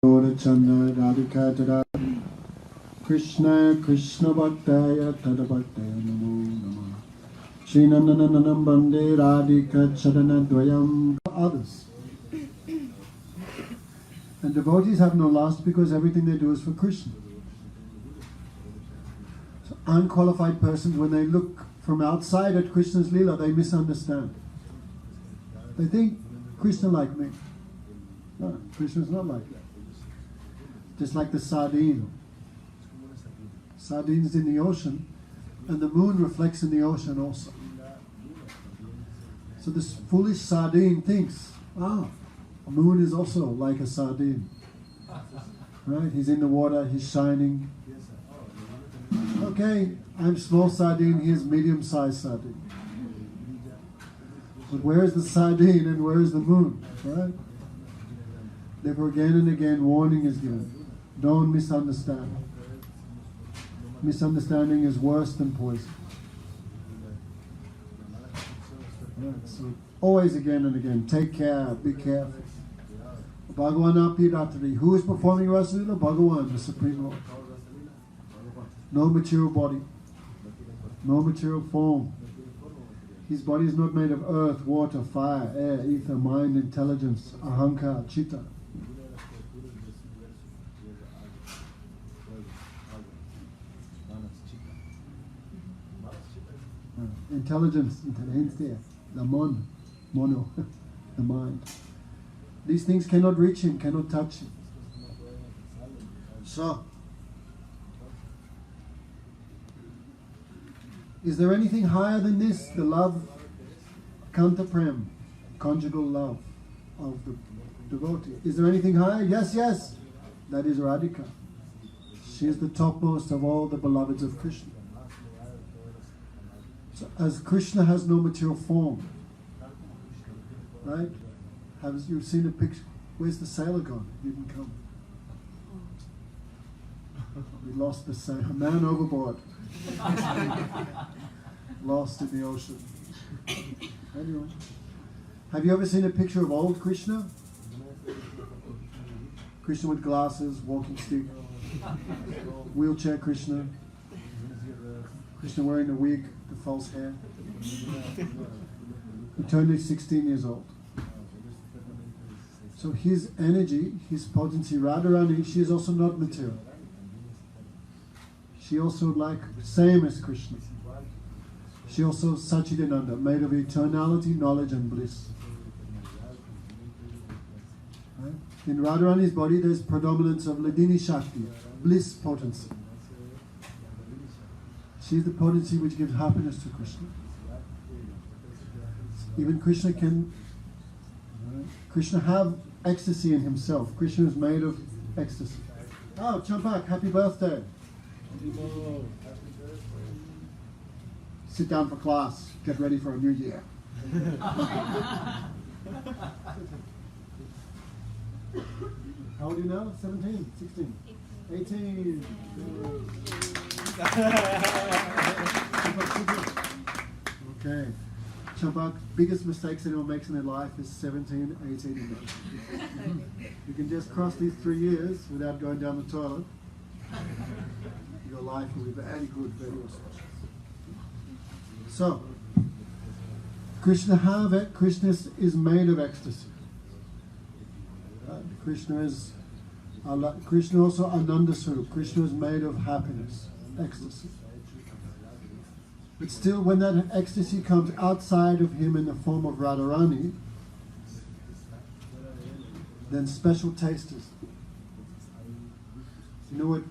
Chanda Radhika Tada Krishna Krishna Bhaktaya Tada Bhaktaya Namo Namah Shri Nandananam Bande Radhika Chadana Dvayam. Others. And devotees have no lust because everything they do is for Krishna. So unqualified persons, when they look from outside at Krishna's Leela, they misunderstand. They think Krishna like me. No, Krishna's not like that. Just like the sardine. Sardines in the ocean, and the moon reflects in the ocean also. So this foolish sardine thinks, a moon is also like a sardine. Right? He's in the water, he's shining. Okay, I'm small sardine, he's medium-sized sardine. But where is the sardine and where is the moon? Right? Therefore again and again warning is given. Don't misunderstand. Misunderstanding is worse than poison. Right, so always again and again, take care, be careful. Bhagavan Apiratari. Who is performing Rasa Leela? Bhagavan, the Supreme Lord. No material body. No material form. His body is not made of earth, water, fire, air, ether, mind, intelligence, ahankar, chitta. Intelligence, inteligencia, the mono, the mind. These things cannot reach him, cannot touch him. So, is there anything higher than this? The love, kanta prem, conjugal love of the devotee. Is there anything higher? Yes, yes. That is Radhika. She is the topmost of all the beloveds of Krishna. So as Krishna has no material form, right? Have you seen a picture? Where's the sailor gone? He didn't come. We lost the sailor. A man overboard. Lost in the ocean. Anyway. Have you ever seen a picture of old Krishna? Krishna with glasses, walking stick. Wheelchair Krishna. Krishna wearing a wig, the false hair. He turned 16 years old. So his energy, his potency, Radharani, she is also not material. She also like, same as Krishna. She also Sachidananda, made of eternality, knowledge and bliss. Right? In Radharani's body there's predominance of Ladini Shakti, bliss potency. She is the potency which gives happiness to Krishna. Even Krishna can, Krishna have ecstasy in himself. Krishna is made of ecstasy. Oh, Champak, happy birthday. Sit down for class. Get ready for a new year. How old are you now? 17? 16? 18? Okay. Champak, biggest mistakes anyone makes in their life is 17, 18 and 19. You can just cross these 3 years without going down the toilet. Your life will be very good, very auspicious. So, Krishna is made of ecstasy. Krishna is Krishna also Ananda Swarup. Krishna is made of happiness, ecstasy. But still, when that ecstasy comes outside of him in the form of Radharani, then special taste is. You know what,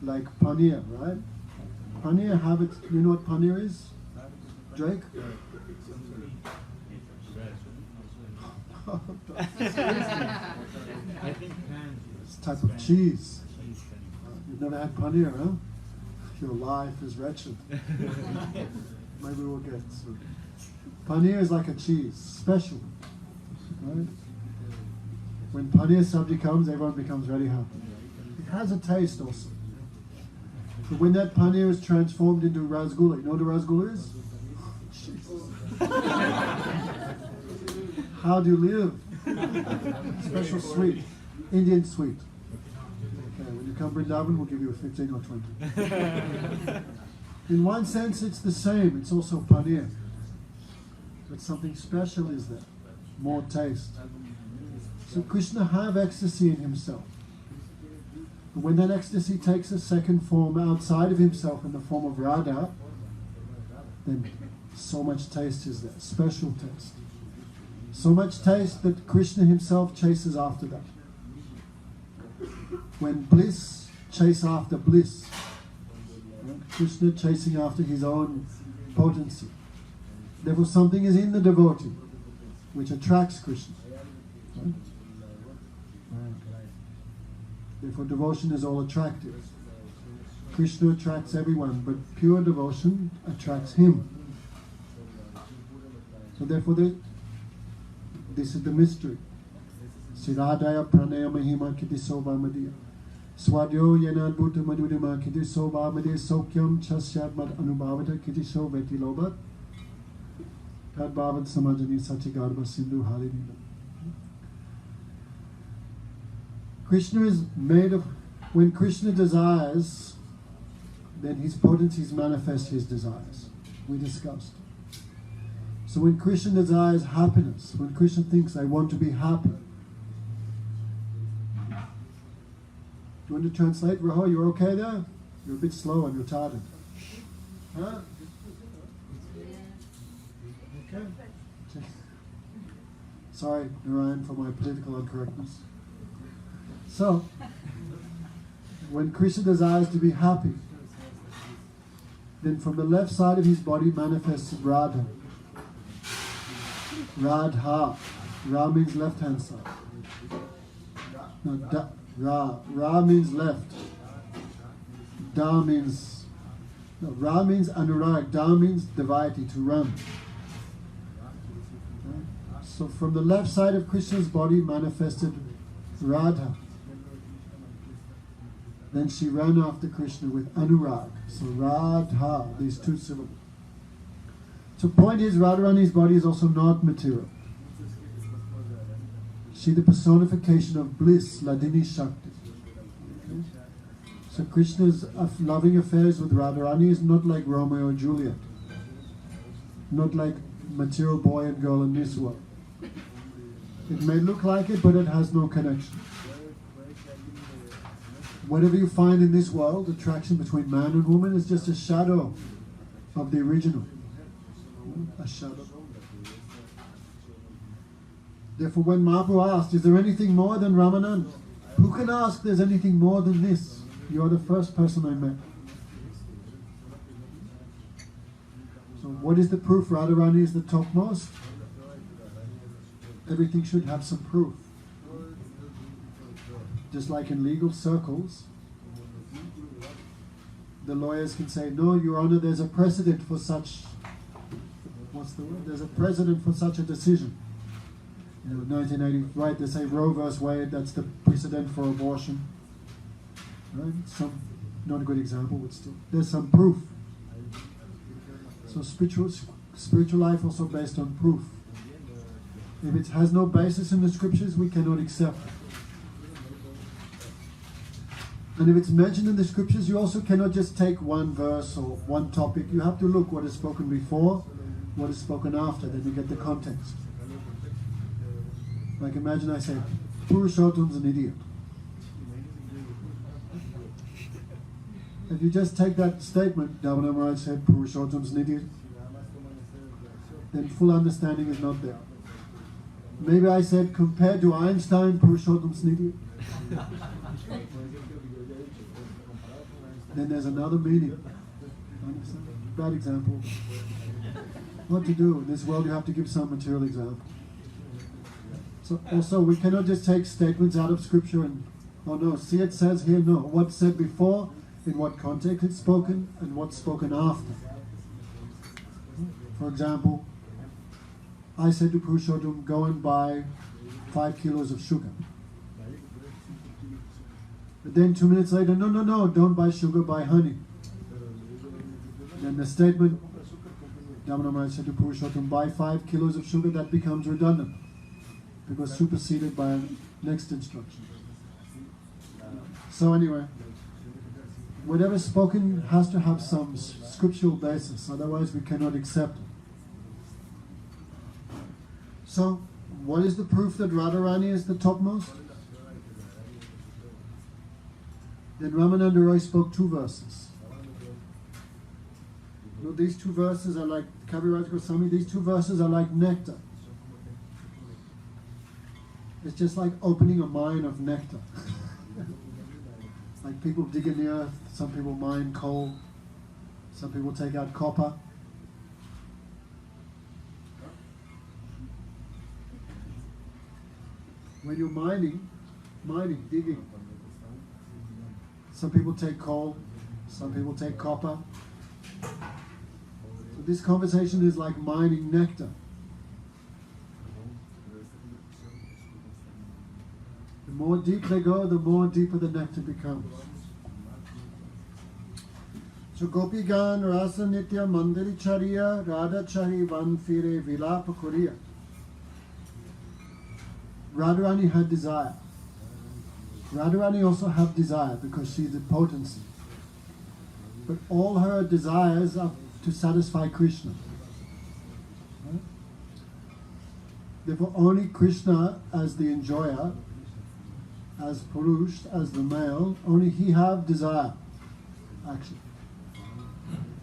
like paneer, right? Paneer you know what paneer is? Drake? It's a type of cheese. You've never had paneer, huh? Your life is wretched. Maybe we'll get some. Paneer is like a cheese, special. Right? When paneer sabji comes, everyone becomes very happy. It has a taste also. But when that paneer is transformed into rasgulla, you know what a rasgulla is? How do you live? Special sweet. Indian sweet. Okay, when you come Vrindavan, we'll give you a 15 or 20. In one sense, it's the same. It's also paneer. But something special is there. More taste. So Krishna have ecstasy in himself. But when that ecstasy takes a second form outside of himself in the form of Radha, then so much taste is there. Special taste. So much taste that Krishna himself chases after that. When bliss chase after bliss, right? Krishna chasing after his own potency. Therefore something is in the devotee which attracts Krishna. Right? Therefore devotion is all attractive. Krishna attracts everyone, but pure devotion attracts him. So therefore this is the mystery. Siradaya pranaya mahima kiti sovamadiya. Swadyo yanadbhuta madhudima kiti sovamadiya sokyam chasyad mad anubhavata kiti soveti lobat. Tad bhavat samajani sachigarva sindhu halinina. Krishna is made of, when Krishna desires, then his potencies manifest his desires. We discussed. So when Krishna desires happiness, when Krishna thinks, I want to be happy. Do you want to translate? Raho, you're okay there? You're a bit slow and retarded. Huh? Okay. Sorry, Narayan, for my political incorrectness. So, when Krishna desires to be happy, then from the left side of his body manifests Radha. Radha. Ra means left hand side. No, Ra means left. Da means, no, Ra means anurag. Da means devayati, to run. Okay? So from the left side of Krishna's body manifested Radha. Then she ran after Krishna with anurag. So Radha, these two syllables. So point is, Radharani's body is also not material. She the personification of bliss, Ladini Shakti. Okay? So Krishna's loving affairs with Radharani is not like Romeo and Juliet. Not like material boy and girl in this world. It may look like it, but it has no connection. Whatever you find in this world, attraction between man and woman, is just a shadow of the original. A shadow. Therefore, when Mahaprabhu asked, is there anything more than Ramanand? Who can ask there's anything more than this? You're the first person I met. So what is the proof Radharani is the topmost? Everything should have some proof. Just like in legal circles, the lawyers can say, no, Your Honor, there's a precedent for such, what's the word? There's a precedent for such a decision. You know, 1980, right, they say Roe versus Wade, that's the precedent for abortion. Right? Not a good example, but still, there's some proof. So spiritual life also based on proof. If it has no basis in the scriptures, we cannot accept it. And if it's mentioned in the scriptures, you also cannot just take one verse or one topic. You have to look what is spoken before, what is spoken after, then you get the context. Like imagine I say, Purushottam's an idiot. If you just take that statement, Damodar Maharaj said Purushottam's an idiot, then full understanding is not there. Maybe I said, compared to Einstein, Purushottam's an idiot. Then there's another meaning. Bad example. What to do? In this world you have to give some material example. So also we cannot just take statements out of scripture and, oh no, see it says here, no. What's said before, in what context it's spoken, and what's spoken after. For example, I said to Purushottam, go and buy 5 kilos of sugar. But then 2 minutes later, no, don't buy sugar, buy honey. Then the statement, Damodar Maharaj said to Purushottam, buy 5 kilos of sugar, that becomes redundant, because superseded by next instruction. So anyway, whatever's spoken has to have some scriptural basis, otherwise we cannot accept it. So, what is the proof that Radharani is the topmost? Then Ramananda Roy spoke 2 verses. You know, these 2 verses are like, Kaviraj Goswami, these 2 verses are like nectar. It's just like opening a mine of nectar. Like people dig in the earth, some people mine coal, some people take out copper. When you're mining, digging, some people take coal, some people take copper. So this conversation is like mining nectar. The more deep they go, the more deeper the nectar becomes. So Gopi Gan Rasa Nitya Mandari Chariya Radha Chari Van Fire Vilapa Kuriya. Radharani had desire. Radharani also had desire because she's the potency. But all her desires are to satisfy Krishna. Therefore only Krishna as the enjoyer, as Purush, as the male, only he have desire, actually.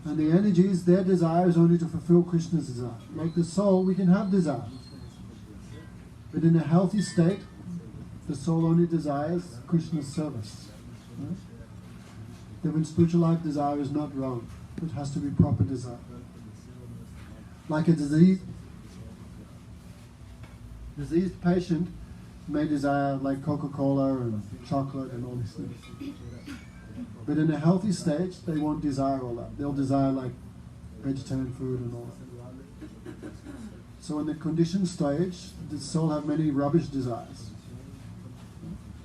And the energies, their desire is only to fulfill Krishna's desire. Like the soul, we can have desire. But in a healthy state, the soul only desires Krishna's service. Right? Then in spiritual life, desire is not wrong. It has to be proper desire. Like a diseased patient may desire like Coca-Cola and chocolate and all these things. But in a healthy stage, they won't desire all that. They'll desire like vegetarian food and all that. So in the conditioned stage, the soul have many rubbish desires.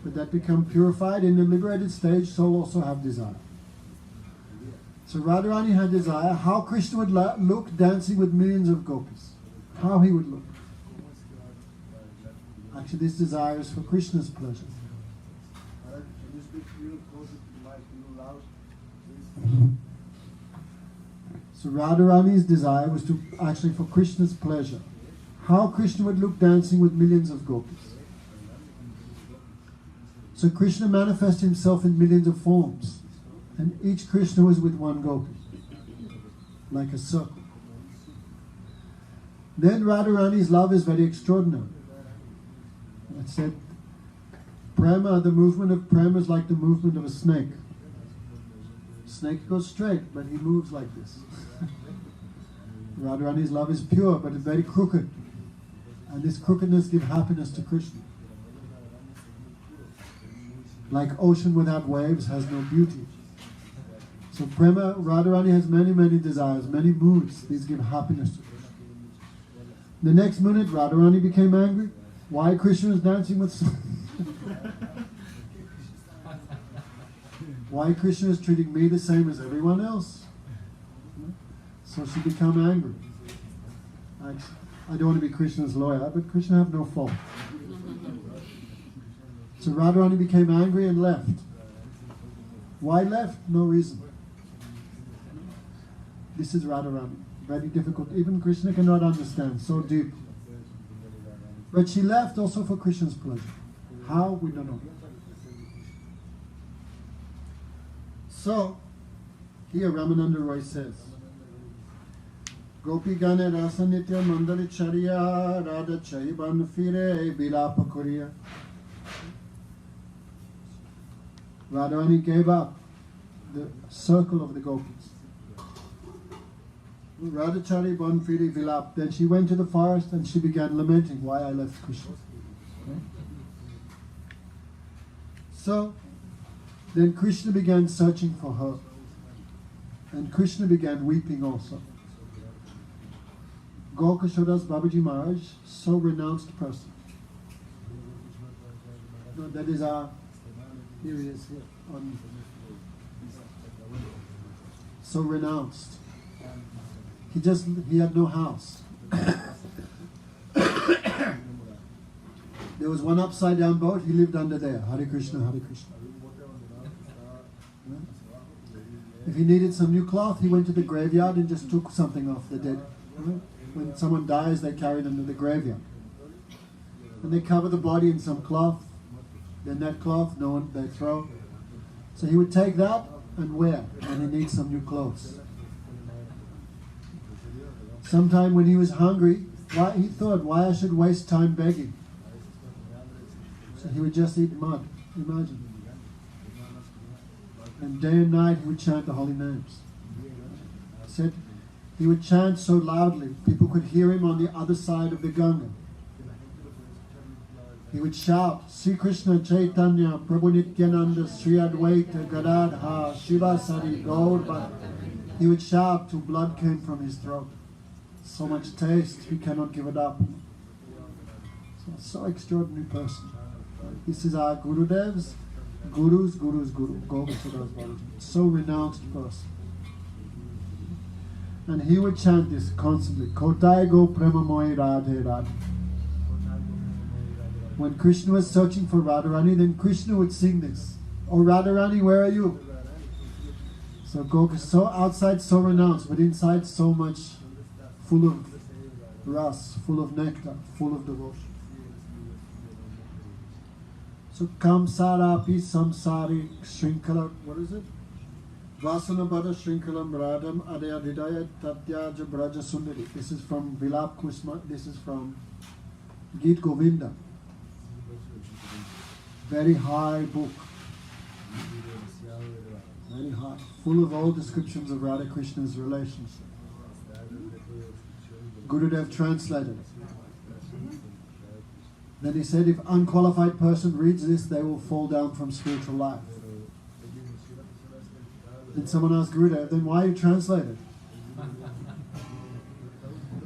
But that become purified. In the liberated stage, soul also have desire. So Radharani had desire. How Krishna would look dancing with millions of gopis. How he would look. Actually, this desire is for Krishna's pleasure. So Radharani's desire was to actually for Krishna's pleasure. How Krishna would look dancing with millions of gopis. So Krishna manifested himself in millions of forms. And each Krishna was with one gopi. Like a circle. Then Radharani's love is very extraordinary. It said, prema, the movement of prema is like the movement of a snake. Snake goes straight, but he moves like this. Radharani's love is pure, but it's very crooked. And this crookedness gives happiness to Krishna. Like ocean without waves has no beauty. So prema, Radharani has many, many desires, many moods. These give happiness to Krishna. The next minute, Radharani became angry. Why Krishna is dancing with... Why Krishna is treating me the same as everyone else? So she became angry. Actually, I don't want to be Krishna's lawyer, but Krishna have no fault. So Radharani became angry and left. Why left? No reason. This is Radharani. Very difficult. Even Krishna cannot understand. So deep. But she left also for Krishna's pleasure. How? We don't know. So, here Ramananda Roy says, Gopi Gane Rasa Nitya Mandali Chariya Radha Chaiban Fire Vilapa Kuriya. Radharani gave up the circle of the gopis. Radha Chari Ban Fire Vilap. Then she went to the forest and she began lamenting why I left Krishna. Okay? So, then Krishna began searching for her. And Krishna began weeping also. Gaukashodas Babaji Maharaj, so renounced person. No, that is our, here he is, here, so renounced. He had no house. There was one upside down boat, he lived under there. Hare Krishna, Hare Krishna. Right? If he needed some new cloth, he went to the graveyard and just took something off the dead. Right? When someone dies, they carry them to the graveyard. And they cover the body in some cloth. Then that cloth, they throw. So he would take that and wear when he needs some new clothes. Sometime when he was hungry, he thought, why I should waste time begging? So he would just eat mud. Imagine. And day and night he would chant the holy names. He said he would chant so loudly people could hear him on the other side of the Ganga. He would shout, Shri Krishna Chaitanya Prabhu Nityananda Sri Advaita Gadadha Shiva Sari Gaur. He would shout till blood came from his throat. So much taste, he cannot give it up. So extraordinary person. This is our Gurudev's Guru's Guru, Govindada's Babaji. So renounced person. And he would chant this constantly. Kotai go premamoy Radhe Radhe. When Krishna was searching for Radharani, then Krishna would sing this. Oh Radharani, where are you? So Goku, so outside so renounced, but inside so much full of ras, full of nectar, full of devotion. So Kamsarapi Samsari Shrinkala, what is it? Vasana Bada Shrinkalam Radham Adaya Hidayat Tatyaja Braja Sundari. This is from Vilap Kusma, this is from Geet Govinda. Very high book. Very high. Full of all descriptions of Radha Krishna's relationship. Gurudev translated it. Then he said, if unqualified person reads this, they will fall down from spiritual life. Then someone asked Gurudev, then why you translate it?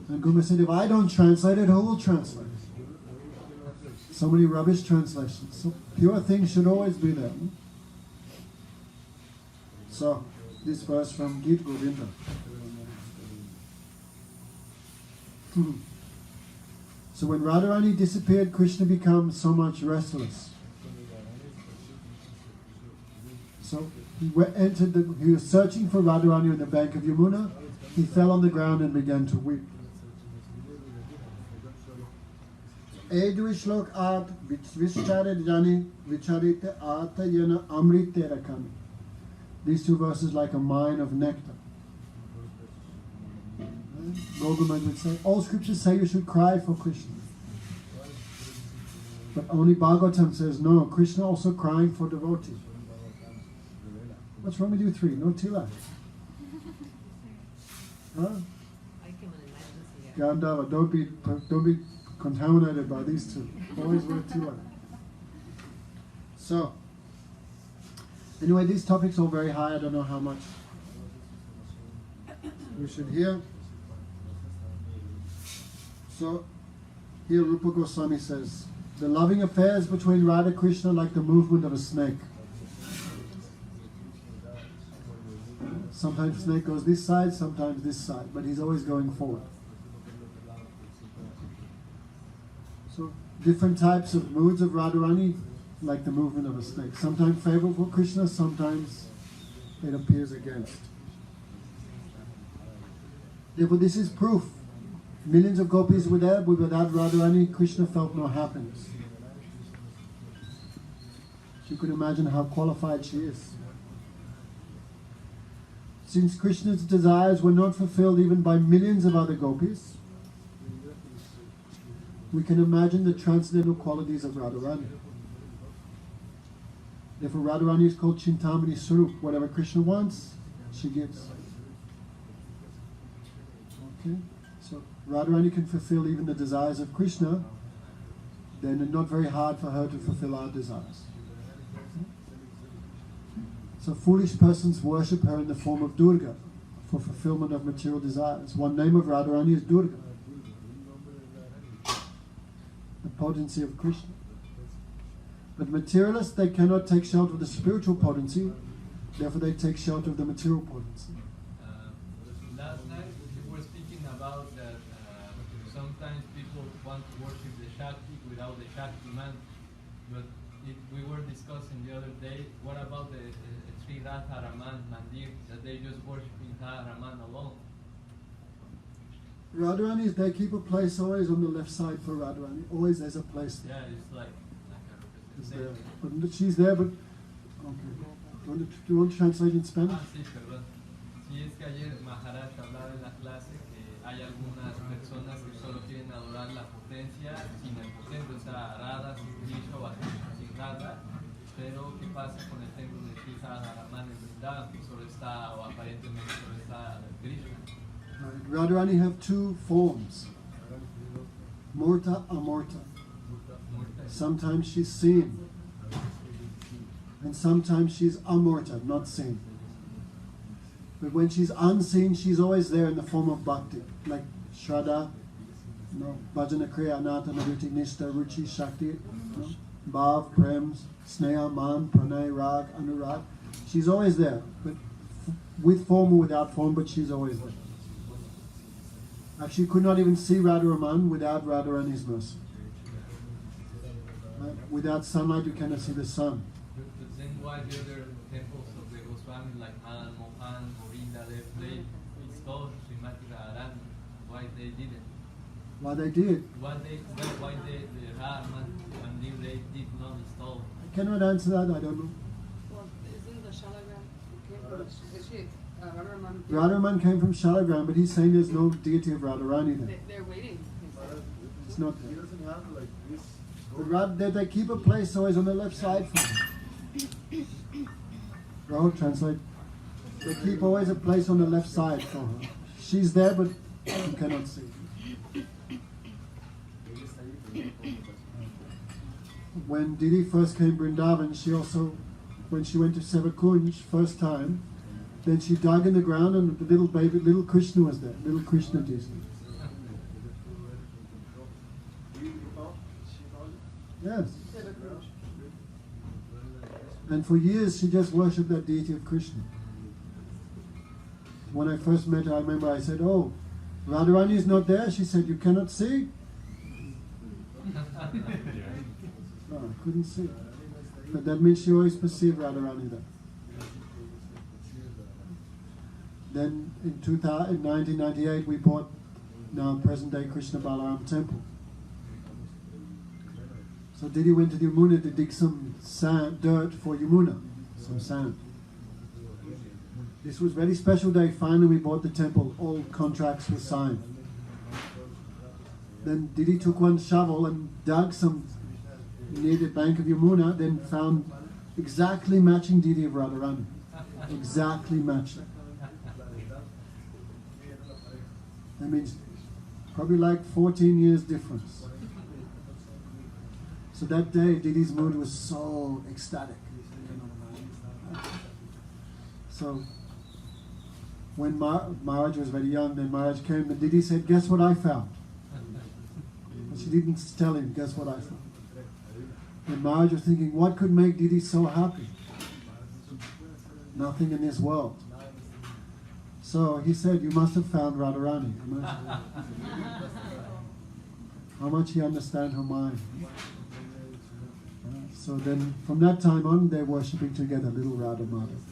And Gurudev said, if I don't translate it, who will translate it? So many rubbish translations. So pure things should always be there. So, this verse from Geet Govinda. So when Radharani disappeared, Krishna became so much restless. So he was searching for Radharani on the bank of Yamuna. He fell on the ground and began to weep. Edvishlok art vishchared jani vicharite ata yana amrite rakami. These two verses like a mine of nectar. Gaudaman would say, all scriptures say you should cry for Krishna. But only Bhagavatam says, no, Krishna also crying for devotees. What's wrong with you three? No tila. Huh? Gandhava, don't be contaminated by these two. Always wear tila. So, anyway, these topics are very high. I don't know how much we should hear. So, here Rupa Goswami says, the loving affairs between Radha Krishna are like the movement of a snake. Sometimes snake goes this side, sometimes this side, but he's always going forward. So, different types of moods of Radharani, like the movement of a snake. Sometimes favorable for Krishna, sometimes it appears against. Therefore, this is proof. Millions of gopis were there, but without Radharani, Krishna felt no happiness. You can imagine how qualified she is. Since Krishna's desires were not fulfilled even by millions of other gopis, we can imagine the transcendental qualities of Radharani. Therefore, Radharani is called Chintamani Swarup. Whatever Krishna wants, she gives. Okay? So, Radharani can fulfill even the desires of Krishna, then it's not very hard for her to fulfill our desires. So foolish persons worship her in the form of Durga for fulfillment of material desires. One name of Radharani is Durga, the potency of Krishna. But materialists, they cannot take shelter of the spiritual potency, therefore they take shelter of the material potency. Last night we were speaking about that sometimes people want to worship the Shakti without the Shakti man, but we were discussing the other day, what about the Shri Radharani Mandir, that they just worshiping Radharani alone. Radharani, they keep a place always on the left side for Radharani. Always there's a place there. Yeah, it's like a Is there. representation. But she's there, but okay. Do you want to translate in Spanish? Ah, sí, perdón. Sí, es que ayer Maharaj hablaba en la clase que hay algunas personas que solo quieren adorar la potencia sin el potente, o sea, Radha sin Krishna o a Krishna sin Radha. Pero ¿qué pasa con el templo de Shri Radharani en Vrindavan? Que solo está, o aparentemente solo está Krishna. Right. Radharani have two forms. Murta, Amurta. Sometimes she's seen. And sometimes she's amurta, not seen. But when she's unseen, she's always there in the form of bhakti. Like Shraddha, Bhajana Kriya, Anata, Navritti, Nishta, Ruchi, Shakti, Bhav, Prems, Sneha, Man, Pranay, Rag, Anurag. She's always there, but with form or without form, but she's always there. Actually, you could not even see Radharaman without Radharani's mercy. Right? Without sunlight, you cannot see the sun. But then why the other temples of the Goswami like Mahan, Mohan, Govinda, they installed Srimati Radharani? Why they didn't? Why they did? Why the Radharani Mandir they did not install? I cannot answer that, I don't know. Well, isn't the Shalagram Radharaman? Radharaman came from Shalagram, but he's saying there's no deity of Radharani there. They're waiting. He said. It's not He there. doesn't have like this. But they keep a place always on the left side for her. Rahul, translate. They keep always a place on the left side for her. She's there, but you cannot see. When Didi first came to Vrindavan, she also, when she went to Sevakunj first time, then she dug in the ground and the little Krishna was there, little Krishna deity. Yes. And for years she just worshipped that deity of Krishna. When I first met her, I remember I said, "Oh, Radharani is not there." She said, "You cannot see?" No, I couldn't see. But that means she always perceived Radharani there. Then in 1998 we bought now present day Krishna Balaram temple. So Didi went to the Yamuna to dig some sand, dirt for Yamuna, some sand. This was a very special day. Finally we bought the temple. All contracts were signed. Then Didi took one shovel and dug some near the bank of Yamuna, then found exactly matching Didi of Radharani. Exactly matching. That means probably like 14 years difference. So that day, Didi's mood was so ecstatic. So when Maharaj was very young, then Maharaj came and Didi said, "Guess what I found?" But she didn't tell him, "Guess what I found?" And Maharaj was thinking, what could make Didi so happy? Nothing in this world. So he said, "You must have found Radharani." How much he understands her mind. So then, from that time on, they're worshipping together, little Radha Madhav.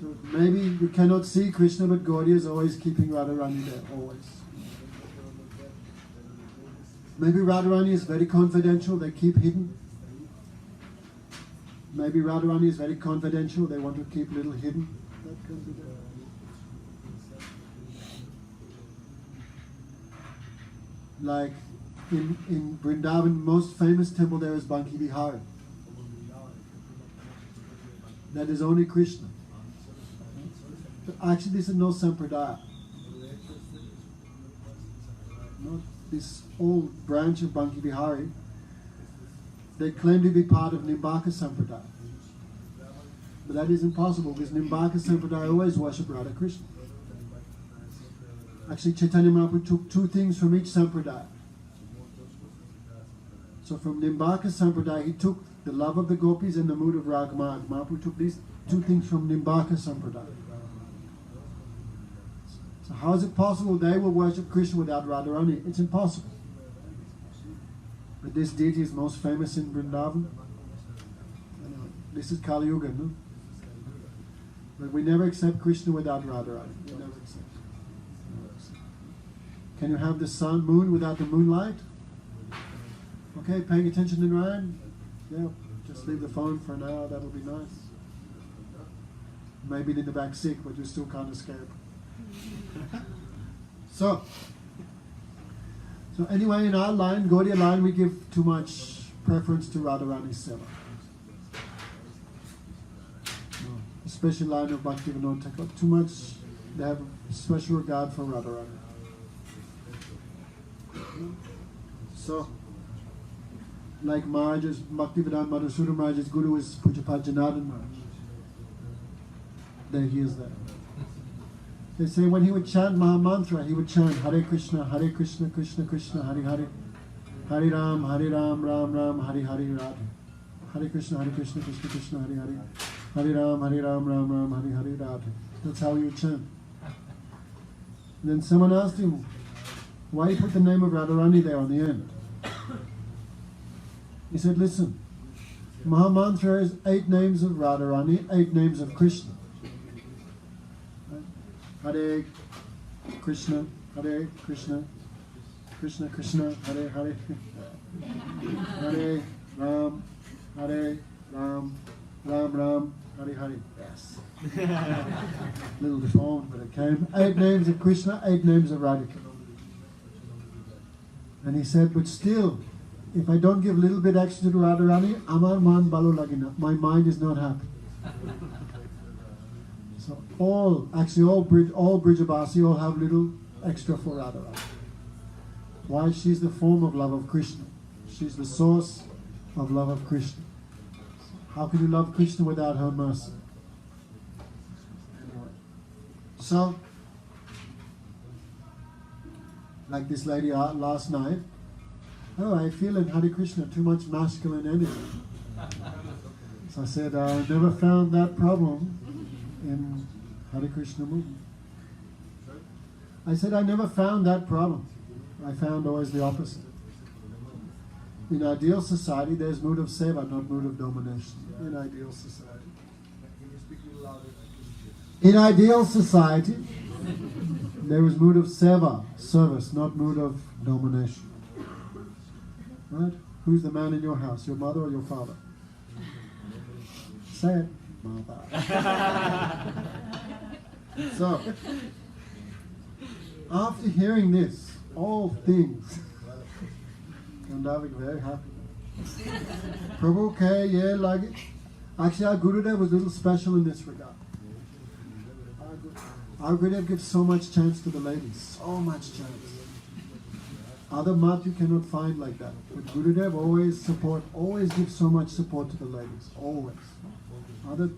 So maybe you cannot see Krishna, but Gaudiya is always keeping Radharani there, always. Maybe Radharani is very confidential, they keep hidden. Maybe Radharani is very confidential, they want to keep little hidden. That could be there. Like in Vrindavan, most famous temple there is Banki Bihari. That is only Krishna. But actually this is no sampradaya. Not this old branch of Banki Bihari. They claim to be part of Nimbaka Sampradaya. But that is impossible because Nimbaka Sampradaya always worship Radha Krishna. Actually, Chaitanya Mahaprabhu took two things from each Sampradaya. So from Nimbaka Sampradaya, he took the love of the gopis and the mood of Ragmad. Mahaprabhu took these two things from Nimbaka Sampradaya. So how is it possible they will worship Krishna without Radharani? It's impossible. But this deity is most famous in Vrindavan. Anyway. This is Kali Yuga, no? But we never accept Krishna without Radharani. We never accept. Can you have the sun, moon without the moonlight? Okay, paying attention in Ryan? Yeah, just leave the phone for an hour, that'll be nice. Maybe in the back sick, but you still can't escape. So anyway, in our line, Gaudiya line, we give too much preference to Radharani Seva. Especially line of Bhaktivinoda Thakur, too much, they have special regard for Radharani. So, like Maharaj's, Bhaktivedanta Madhusudana Maharaj's guru is Pujapad Janardhan Maharaj. There he is there. They say when he would chant Mahamantra, he would chant Hare Krishna, Krishna Krishna, Hare Hare, Hare Ram, Ram Ram, Hare Hare Radhe. Hare Krishna, Krishna Krishna, Hare Hare, Hare Ram, Ram Ram, Hare Hare Radhe. That's how he would chant. And then someone asked him, why you put the name of Radharani there on the end? He said, listen, Mahamantra is 8 names of Radharani, 8 names of Krishna. Hare Krishna, Krishna Krishna, Hare Hare, Hare Ram, Ram Ram, Hare Hare. Yes. Little deformed, but it came. 8 names of Krishna, 8 names of Radhika. And he said, but still, if I don't give a little bit extra to Radharani, Amar Man Balo Lagina, my mind is not happy. So all Brijabasi all have little extra for Radharani. Why? She's the form of love of Krishna. She's the source of love of Krishna. How can you love Krishna without her mercy? Anyway. So, like this lady last night, oh, I feel in Hare Krishna too much masculine energy. So I said, I never found that problem in Hare Krishna movement. I said, I never found that problem. I found always the opposite. In ideal society, there's mood of seva, not mood of domination. In ideal society. In ideal society, there is mood of seva, service, not mood of domination. Right? Who's the man in your house, your mother or your father? Say it. Mother. So, after hearing this, all things, and I was very happy. Prabhu ke ye lage. Actually, our Gurudev was a little special in this regard. Our Gurudev gives so much chance to the ladies, so much chance. Other mat you cannot find like that. But Gurudev always gives so much support to the ladies, always. Other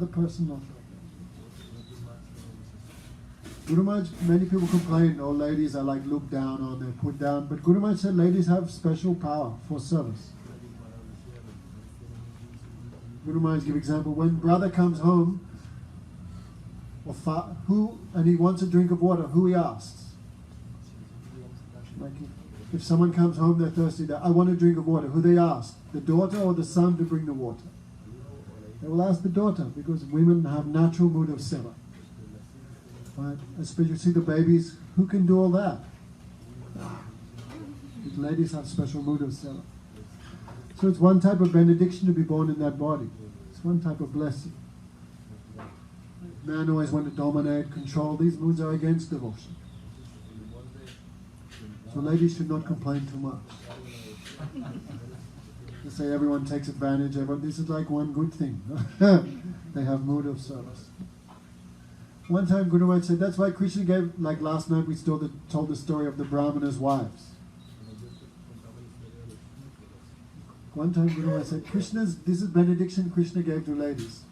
person not like that. Guru Maharaj, many people complain, oh, ladies are like looked down on, they're put down. But Guru Maharaj said ladies have special power for service. Guru Maharaj give example, when brother comes home, and he wants a drink of water, who he asks? Like if someone comes home, they're thirsty, I want a drink of water, who they ask? The daughter or the son to bring the water? They will ask the daughter, because women have natural mood of seva. Right? Especially you see the babies, who can do all that? These ladies have special mood of seva. So it's one type of benediction to be born in that body. It's one type of blessing. Man always want to dominate, control. These moods are against devotion. So ladies should not complain too much. They say everyone takes advantage. This is like one good thing. They have mood of service. One time Guru Maharaj said, that's why Krishna gave, like last night we told the story of the Brahmana's wives. One time Guru Maharaj said, this is benediction Krishna gave to ladies.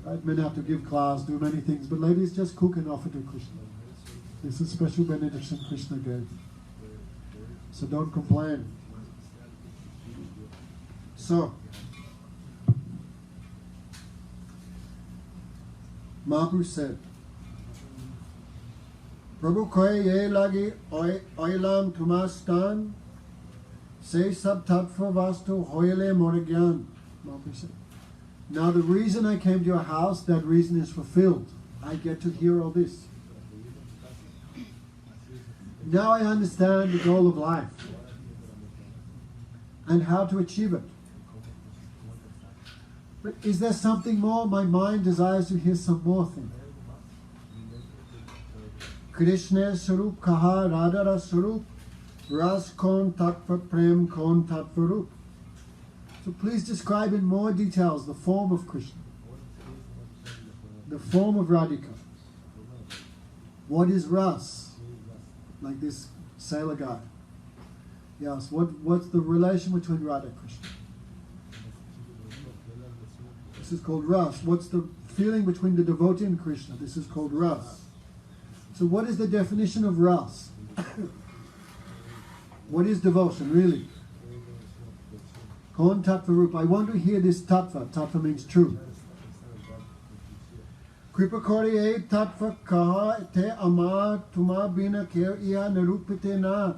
Right? Men have to give class, do many things, but ladies just cook and offer to Krishna. This is special benediction Krishna gave. So don't complain. So, Mahaprabhu said, Prabhu koi ye lagi oilam tumastan se sab tattva vastu hoile more gyan Mahaprabhu said, now the reason I came to your house, that reason is fulfilled. I get to hear all this. Now I understand the goal of life and how to achieve it. But is there something more? My mind desires to hear some more things. Krishna Sarup Kaha Radhara Sarup Ras Kon Tattva Prem Kon Tattva Rup. So please describe in more details the form of Krishna, the form of Radhika. What is Ras? Like this sailor guy. Yes, what's the relation between Radha and Krishna? This is called Ras. What's the feeling between the devotee and Krishna? This is called Ras. So what is the definition of Ras? What is devotion, really? Kon Tattva Rupa. I want to hear this Tattva. Tattva means true. Kripa Kori E Tattva Kaha Te Amar Tuma Bina Ker Iha Narupite Na.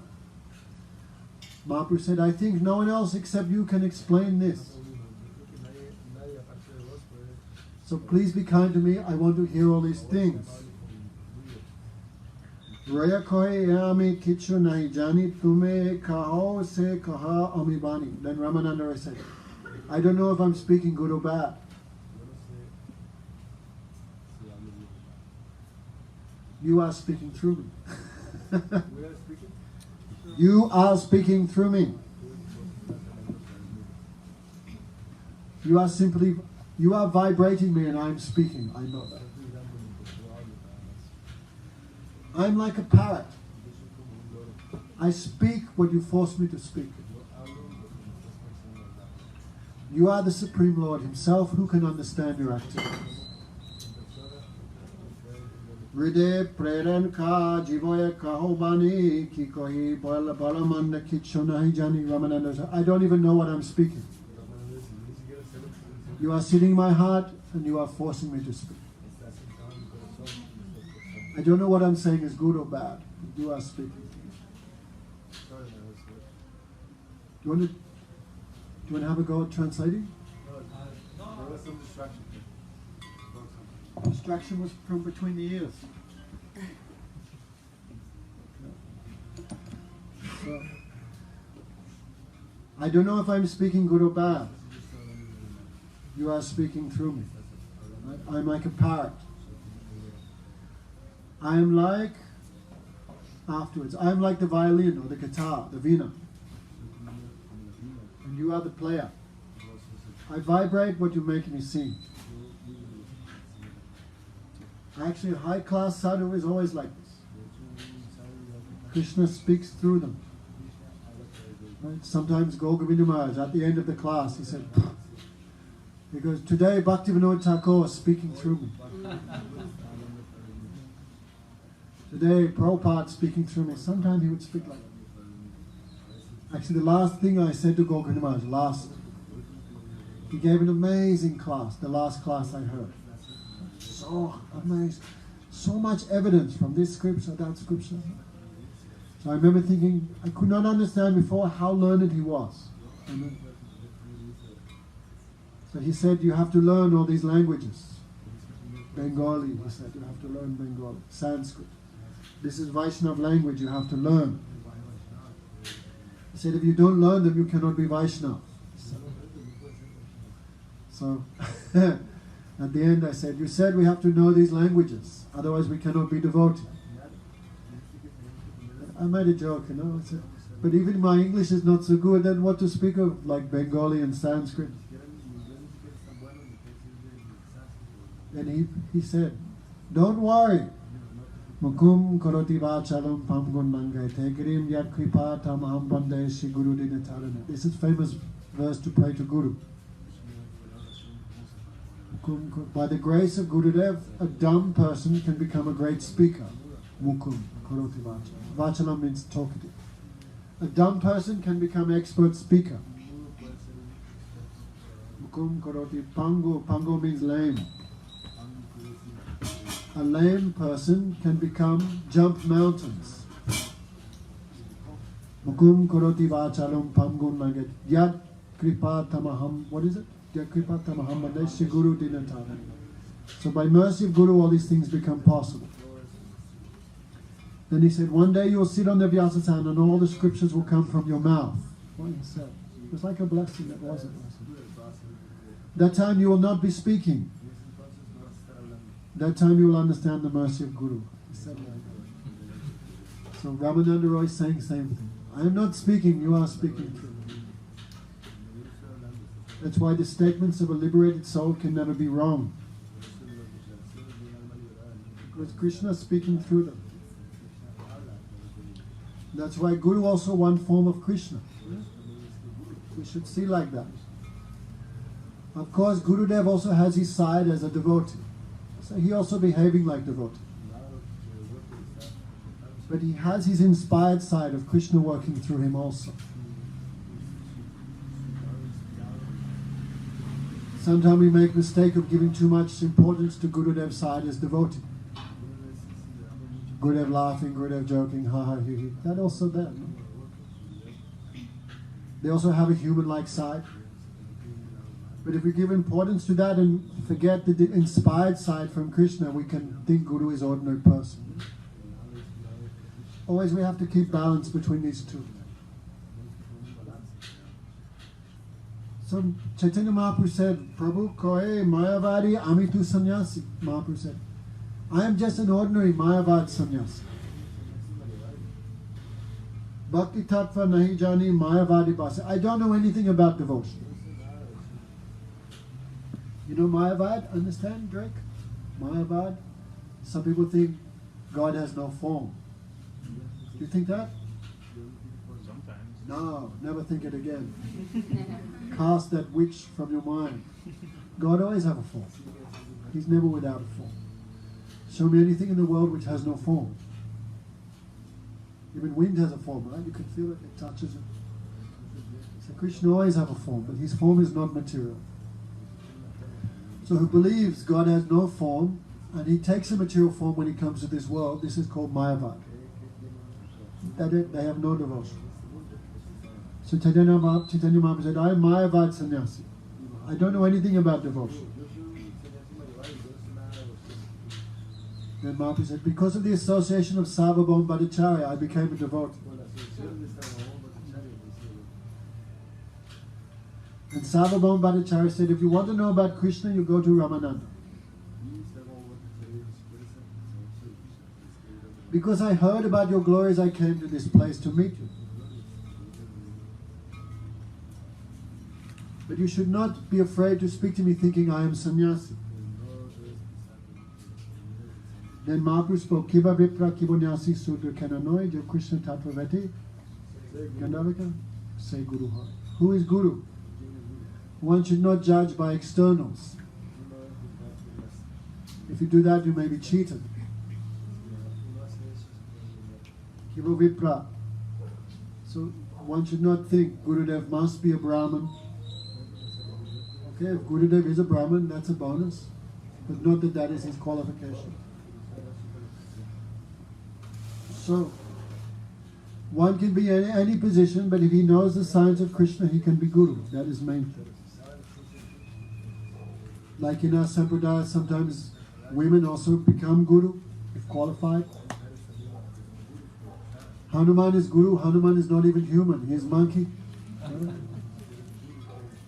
Mahaprabhu said, I think no one else except you can explain this. So please be kind to me. I want to hear all these things. Raya Koi Ami Kichu Nahi Jani Tume Kaho Se Kaha Amibani. Then Ramananda said, I don't know if I'm speaking good or bad. You are speaking through me. You are speaking through me. You are vibrating me and I'm speaking. I know that. I'm like a parrot. I speak what you force me to speak. You are the Supreme Lord Himself. Who can understand your activities? Ride Preren Ka Jivoya Kahobani Kikohi Balamanda Kichonahi Jani Ramananda. I don't even know what I'm speaking. You are sitting in my heart and you are forcing me to speak. I don't know what I'm saying is good or bad. You are speaking. Do you want to have a go at translating? There was some distraction. Distraction was from between the ears. So, I don't know if I'm speaking good or bad. You are speaking through me. I'm like a parrot. I am like, afterwards, I am like the violin or the guitar, the veena. And you are the player. I vibrate what you make me sing. Actually, a high-class sadhu is always like this. Krishna speaks through them. Right? Sometimes Govinda Maharaj, at the end of the class, he said, he goes, today Bhaktivinoda Thakur is speaking through me. Today Prabhupada speaking through me. Sometimes he would speak like that. Actually, the last thing I said to Govinda Maharaj, he gave an amazing class, the last class I heard. So amazing. So much evidence from this scripture, that scripture. So I remember thinking, I could not understand before how learned he was. Amen. So he said, you have to learn all these languages. Bengali, he said, you have to learn Bengali. Sanskrit. This is Vaishnava language, you have to learn. He said, if you don't learn them, you cannot be Vaishnava. So, at the end I said, you said we have to know these languages, otherwise we cannot be devotee. I made a joke, you know, I said, but even my English is not so good, then what to speak of, like Bengali and Sanskrit? And he said, don't worry. Mukum karoti vachalam pamgun nangai tegirim yat kripa tamaham bande shi guru dinatarana. This is famous verse to pray to Guru. By the grace of Gurudev, a dumb person can become a great speaker. Mukum karoti vachalam. Vachalam means talkative. A dumb person can become expert speaker. Mukum karoti pangu. Pangu means lame. A lame person can jump mountains. Mukum karoti vachalam pangun nagat yat kripa tamaham, what is it? Yat kripa tamaham mande Shri Guru dinatana. So by mercy of Guru, all these things become possible. Then he said, one day you'll sit on the Vyasasana and all the scriptures will come from your mouth. What he said. It was like a blessing, that wasn't. That time you will not be speaking. That time you will understand the mercy of Guru. He said like that. So Ramananda Roy is saying the same thing. I am not speaking, you are speaking through. That's why the statements of a liberated soul can never be wrong. Because Krishna is speaking through them. That's why Guru also one form of Krishna. We should see like that. Of course, Gurudev also has his side as a devotee. So he also behaving like devotee. But he has his inspired side of Krishna working through him also. Sometimes we make mistake of giving too much importance to Gurudev's side as devotee. Gurudev laughing, Gurudev joking, ha ha he he. That also there. No? They also have a human-like side. But if we give importance to that and forget the inspired side from Krishna, we can think Guru is ordinary person. Always we have to keep balance between these two. So Chaitanya Mahaprabhu said, Prabhu koe mayavadi amitu sannyasi. Mahaprabhu said, I am just an ordinary mayavad sannyasi. Bhakti tattva nahi jani mayavadi basa. I don't know anything about devotion. You know Mayavad? Understand, Drake? Mayavad? Some people think God has no form. Do you think that? Sometimes. No, never think it again. Cast that witch from your mind. God always have a form. He's never without a form. Show me anything in the world which has no form. Even wind has a form, right? You can feel it, it touches it. So Krishna always have a form, but his form is not material. So who believes God has no form, and he takes a material form when he comes to this world, this is called Mayavad. They have no devotion. So Chaitanya Mahaprabhu said, I am Mayavad sannyasi. I don't know anything about devotion. Then Mahaprabhu said, because of the association of Sarvabhauma Bhattacharya, I became a devotee. And Sarvabhauma Bhattacharya said, if you want to know about Krishna, you go to Ramananda. Because I heard about your glories, I came to this place to meet you. But you should not be afraid to speak to me thinking I am sannyasi. Then Mahaprabhu spoke, Kiva Vipra Kibonyasi Sudra Kananoi, Jo Krishna Tattvavati, Gandavika, say Guru Hai. Who is Guru? One should not judge by externals. If you do that, you may be cheated. Kiva Vipra. So one should not think Gurudev must be a Brahmin. Okay, if Gurudev is a Brahmin, that's a bonus. But not that that is his qualification. So, one can be in any position, but if he knows the signs of Krishna, he can be Guru. That is main thing. Like in our Sampradaya, sometimes women also become Guru, if qualified. Hanuman is Guru. Hanuman is not even human. He is monkey.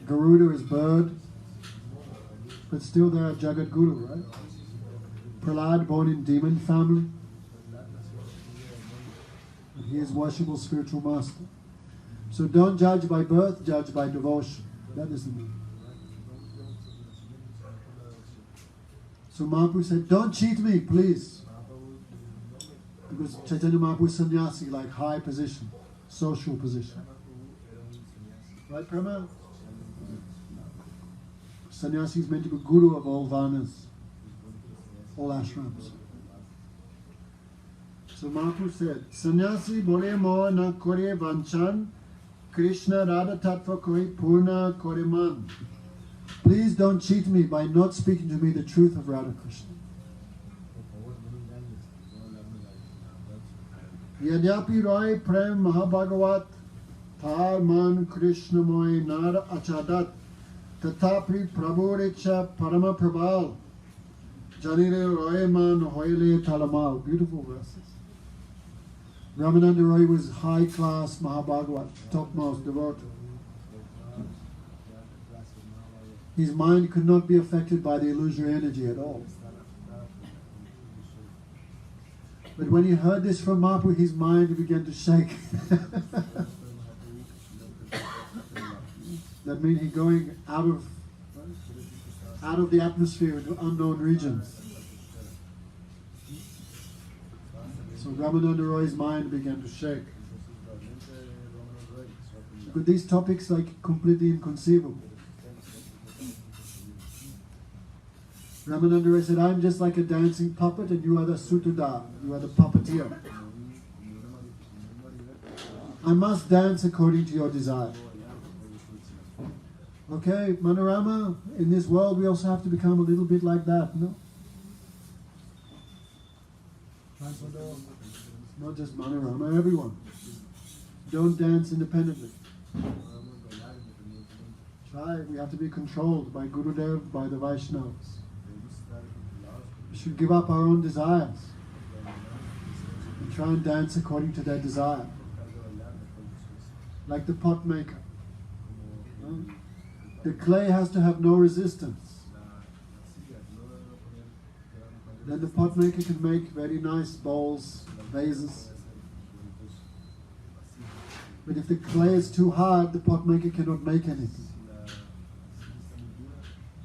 Garuda is bird. But still they are Jagat Guru, right? Prahlad, born in demon family. He is worshipful spiritual master. So don't judge by birth, judge by devotion. That is the meaning. So Mahaprabhu said, don't cheat me, please. Because Chaitanya Mahaprabhu is sannyasi, like high position, social position. Right, Prema? Sannyasi is meant to be guru of all varnas, all ashrams. So Mahaprabhu said, Sannyasi bole mo na kore vanchan, Krishna Radha Tattva koi purna kore man. Please don't cheat me by not speaking to me the truth of Radha Krishna. Yadyapi Roy Prem Mahabhagavat Har man Krishna moy nar achadat tatapi prabhurecha parama prabal janire roy man hoyle talamal. Beautiful verses. Ramananda Roy was high class Mahabhagavat, topmost devotee. His mind could not be affected by the illusory energy at all. But when he heard this from Mahaprabhu, his mind began to shake. That means he's going out of the atmosphere into unknown regions. So Ramananda Roy's mind began to shake. But these topics like completely inconceivable. Ramananda Roy said, I'm just like a dancing puppet and you are the sutradhar, you are the puppeteer. I must dance according to your desire. Okay, Manorama, in this world we also have to become a little bit like that, no? Not just Manorama, everyone. Don't dance independently. Try, we have to be controlled by Gurudev, by the Vaishnavas. We should give up our own desires and try and dance according to their desire. Like the pot maker. The clay has to have no resistance. Then the pot maker can make very nice bowls, vases. But if the clay is too hard, the pot maker cannot make anything.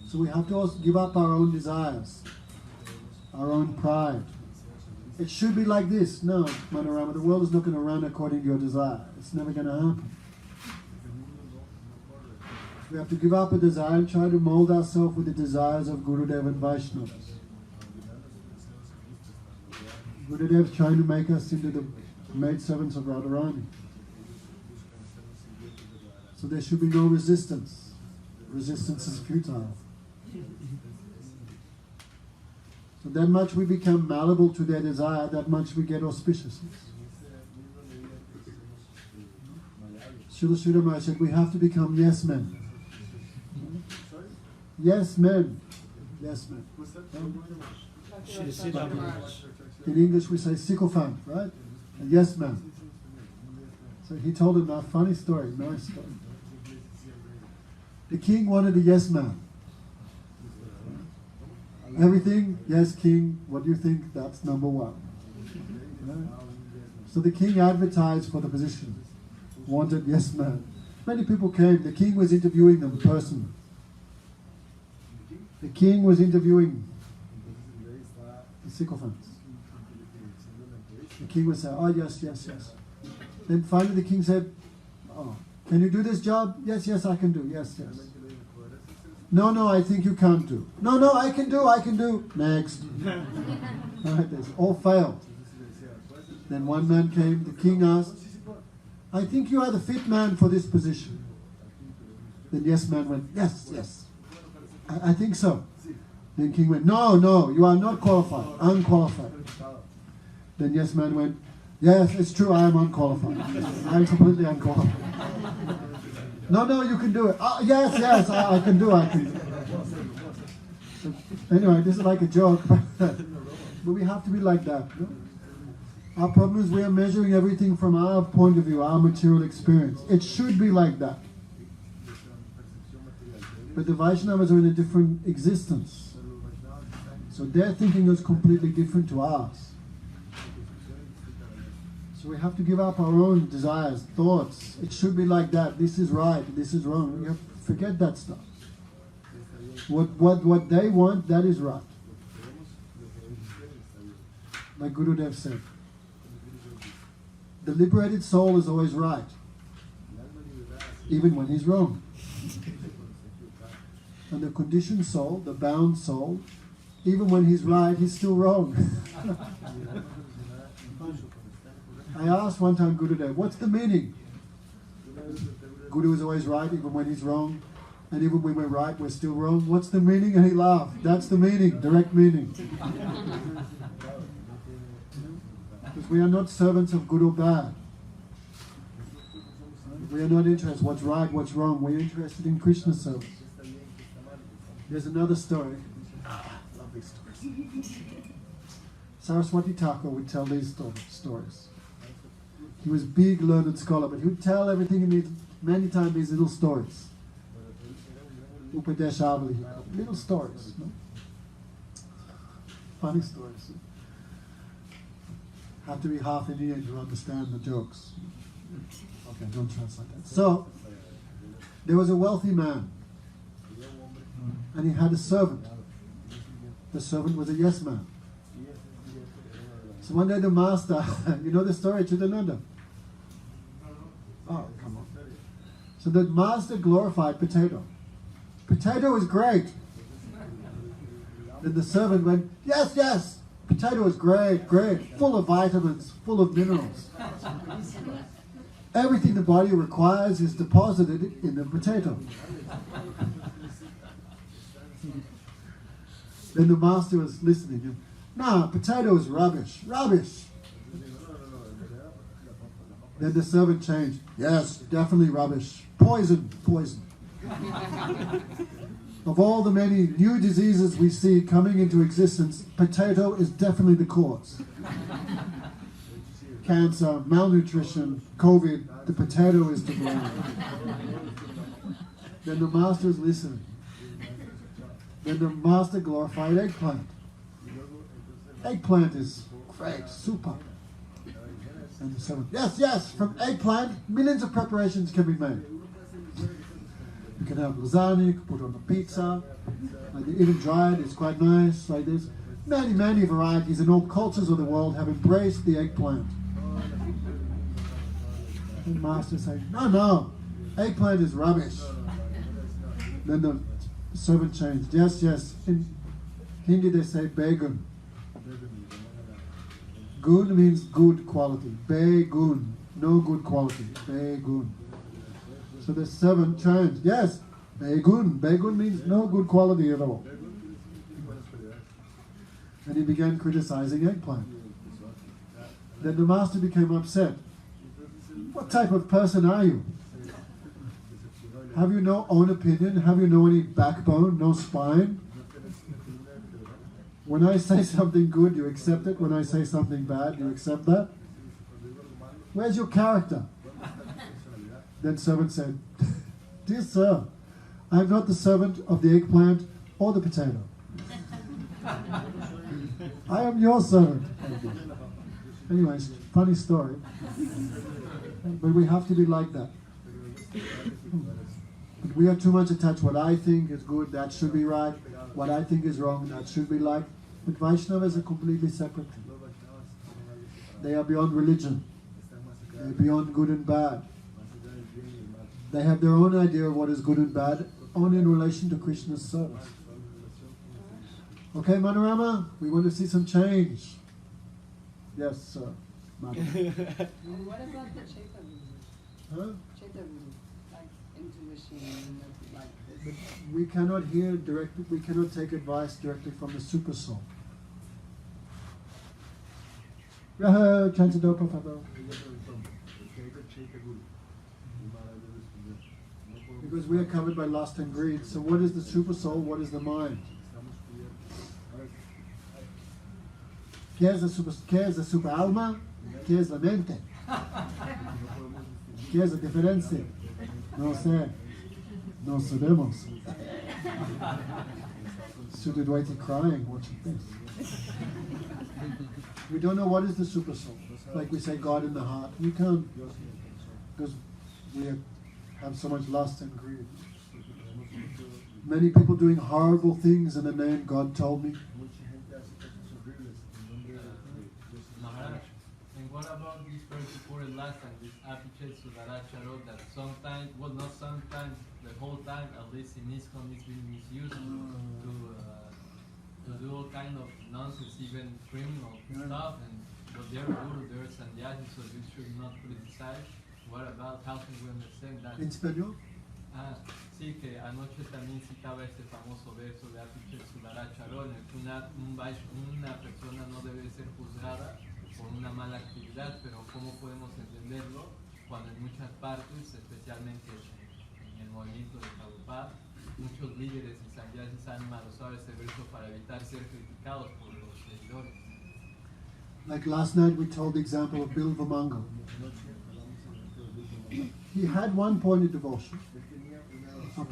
So we have to also give up our own desires, our own pride. It should be like this. No, Manorama, the world is not going to run according to your desire. It's never going to happen. We have to give up a desire and try to mold ourselves with the desires of Gurudev and Vaishnavas. Gurudev is trying to make us into the maidservants of Radharani. So there should be no resistance. Resistance is futile. So that much we become malleable to their desire, that much we get auspiciousness. Srila Sridhar Maharaj said we have to become yes men. Yes men. Yes men. In English we say sycophant, right? A yes man. So he told him a funny story, nice story. The king wanted a yes man. Everything, yes king, what do you think? That's number one. Right? So the king advertised for the position. Wanted yes man. Many people came. The king was interviewing them personally. The king was interviewing the sycophants. The king would say, oh yes, yes, yes. Then finally the king said, oh, can you do this job? Yes, yes, I can do. Yes, yes. No, no, I think you can't do. No, no, I can do, I can do. Next. Right, they all failed. Then one man came, the king asked, I think you are the fit man for this position. Then yes man went, yes, yes. I think so. Then king went, no, no, you are not qualified, unqualified. Then yes man went, yes, it's true, I am unqualified. I am completely unqualified. No, no, you can do it. Oh, yes, yes, I can do it. So, anyway, this is like a joke, but we have to be like that. No? Our problem is we are measuring everything from our point of view, our material experience. It should be like that. But the Vaishnavas are in a different existence. So their thinking is completely different to ours. So we have to give up our own desires, thoughts. It should be like that. This is right, this is wrong. We have to forget that stuff. What they want, that is right. Like Gurudev said. The liberated soul is always right. Even when he's wrong. And the conditioned soul, the bound soul, even when he's right, he's still wrong. I asked one time Gurudev, what's the meaning? Guru is always right, even when he's wrong. And even when we're right, we're still wrong. What's the meaning? And he laughed. That's the meaning, direct meaning. Because we are not servants of good or bad. We are not interested what's right, what's wrong. We're interested in Krishna service. There's another story. Love these stories. Saraswati Thakur would tell these stories. He was a big learned scholar, but he would tell everything in these, many times these little stories. Upadeshavali, little stories. No? Funny stories. Have to be half Indian to understand the jokes. Okay, don't translate that. So, there was a wealthy man, and he had a servant. The servant was a yes man. So one day the master, you know the story, Chidananda? Oh, come on. So the master glorified potato. Potato is great. Then the servant went, yes, yes, potato is great, great, full of vitamins, full of minerals. Everything the body requires is deposited in the potato. Then the master was listening. No, potato is rubbish, rubbish. Then the servant changed. Yes, definitely rubbish. Poison, poison. Of all the many new diseases we see coming into existence, potato is definitely the cause. Cancer, malnutrition, COVID, the potato is to blame. Then the master is listening. Then the master glorified eggplant. Eggplant is great, super. And the servant, yes, yes, from eggplant, millions of preparations can be made. You can have lasagna, you can put it on the pizza, like even dried, it's quite nice, like this. Many, many varieties, and all cultures of the world have embraced the eggplant. And the master said, no, no, eggplant is rubbish. Then the servant changed, yes, yes. In Hindi they say begun. Gun means good quality. Begun, no good quality. Begun. So the servant changed, yes, begun. Begun means no good quality at all. And he began criticizing eggplant. Then the master became upset. What type of person are you? Have you no own opinion? Have you no any backbone, no spine? When I say something good, you accept it. When I say something bad, you accept that. Where's your character? Then servant said, dear sir, I am not the servant of the eggplant or the potato. I am your servant. Anyways, funny story. But we have to be like that. But we are too much attached. What I think is good, that should be right. What I think is wrong, that should be like. But Vaishnavas are completely separate. They are beyond religion. They are beyond good and bad. They have their own idea of what is good and bad, only in relation to Krishna's service. Okay, Manorama, we want to see some change. Yes, sir. Madam. What about the Chaita Guru? Huh? Chaita Guru, like intuition, like But this. we cannot hear directly, we cannot take advice directly from the super soul. Chanchado, por favor. Because we are covered by lust and greed. So what is the super soul? What is the mind? ¿Qué es la super alma? ¿Qué es la mente? ¿Qué es la diferencia? No sé. No sabemos. Sudadwaiti crying watching this. We don't know what is the super soul. Like we say God in the heart. We can't. Because we have so much lust and greed. Many people doing horrible things in the name God told me. Maharaj, and what about this particular last time, this Apiche Sudaracharo, that sometimes, well not sometimes, the whole time, at least in ISKCON, is being misused to do all kind of nonsense, even criminal stuff, and but they're guru, they're sannyasi, so you should not criticize. What about, how can we understand that? En español? Ah, sí, que anoche también citaba este famoso verso de Apiche Sudaracharo, en el que una persona no debe ser juzgada por una mala actividad, pero ¿cómo podemos entenderlo cuando en muchas partes, especialmente en el movimiento de Prabhupada, muchos líderes y sannyasis han mal usado este verso para evitar ser criticados por los seguidores. Like last night we told the example of Bilva Mangal. He had one pointed devotion.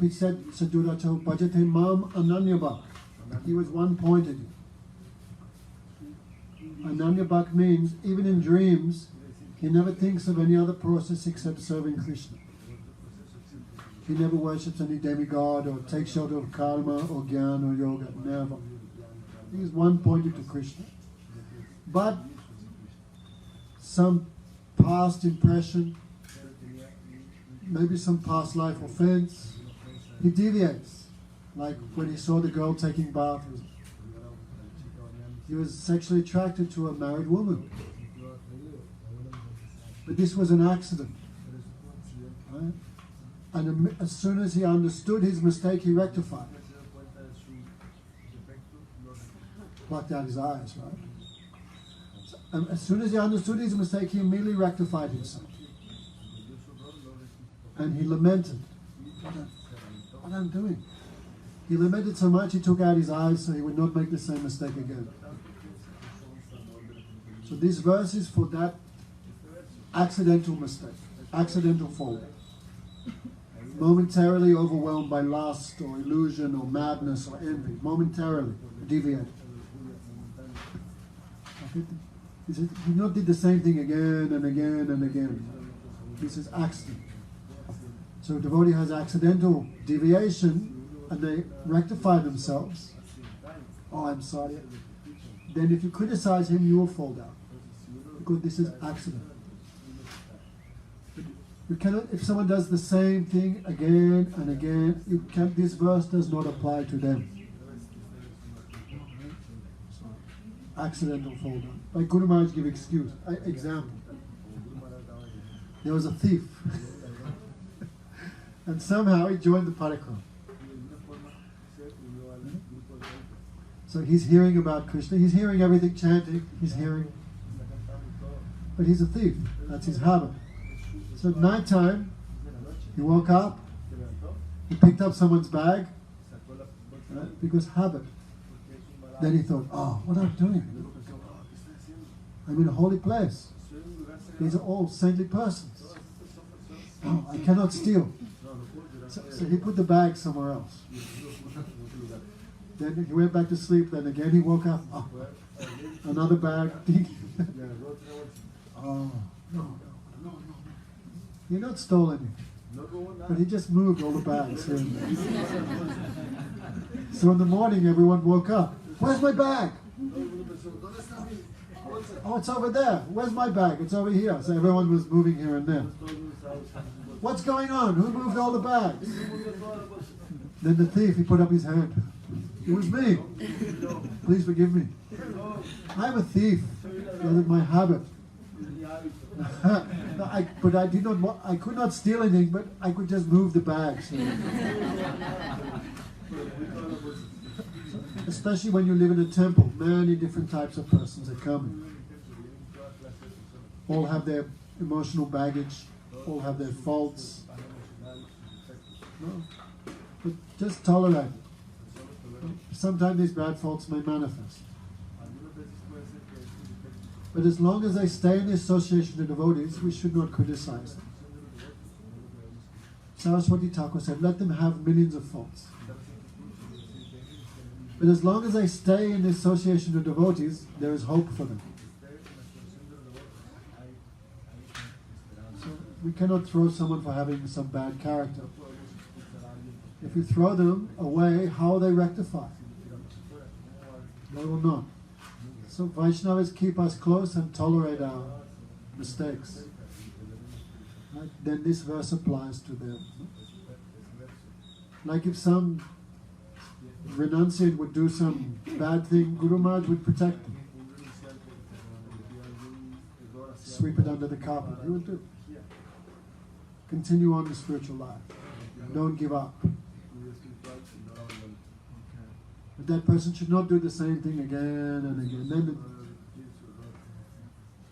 He said, Sadhuracho Bhajate Mam Ananyabhak. He was one pointed. Ananyabhak means, even in dreams, he never thinks of any other process except serving Krishna. He never worships any demigod or takes shelter of karma or jnana or yoga. Never. He is one pointed to Krishna. But some past impression, maybe some past life offense, he deviates. Like when he saw the girl taking bath, he was sexually attracted to a married woman. But this was an accident. Right? And as soon as he understood his mistake, he rectified it. Plucked out his eyes, right? And as soon as he understood his mistake, he immediately rectified himself. And he lamented, what I'm doing. He lamented so much, he took out his eyes so he would not make the same mistake again. So this verse is for that accidental mistake, accidental fall. Momentarily overwhelmed by lust or illusion or madness or envy, momentarily deviated. He said, he not did the same thing again and again and again. This is accident. So a devotee has accidental deviation and they rectify themselves. Oh, I'm sorry. Then if you criticize him, you will fall down. Because this is accident. You cannot, if someone does the same thing again and again, you can, this verse does not apply to them. So, accidental fall down. Like Guru Maharaj give excuse. Example. There was a thief. And somehow he joined the parikrama. So he's hearing about Krishna. He's hearing everything chanting. He's hearing. But he's a thief. That's his habit. So at night time, he woke up, he picked up someone's bag, right? Because habit. Then he thought, oh, what am I doing? I'm in a holy place. These are all saintly persons. Oh, I cannot steal. So he put the bag somewhere else. Then he went back to sleep, then again he woke up, oh, another bag. Oh, no. He not stole any, but he just moved all the bags here and there. So in the morning, everyone woke up. Where's my bag? Oh, it's over there. Where's my bag? It's over here. So everyone was moving here and there. What's going on? Who moved all the bags? Then the thief, he put up his hand. It was me. Please forgive me. I'm a thief. That is my habit. But I did not. I could not steal anything, but I could just move the bags. Especially when you live in a temple, many different types of persons are coming. All have their emotional baggage. All have their faults. No, but just tolerate it. Sometimes these bad faults may manifest. But as long as they stay in the association of devotees, we should not criticize them. Saraswati Thakur said, let them have millions of faults. But as long as they stay in the association of devotees, there is hope for them. So we cannot throw someone for having some bad character. If you throw them away, how will they rectify? They will not. So Vaishnavas keep us close and tolerate our mistakes. Right? Then this verse applies to them. Like if some renunciate would do some bad thing, Guru Maharaj would protect them. Sweep it under the carpet. He would do. Continue on the spiritual life. Don't give up. But that person should not do the same thing again and again. Then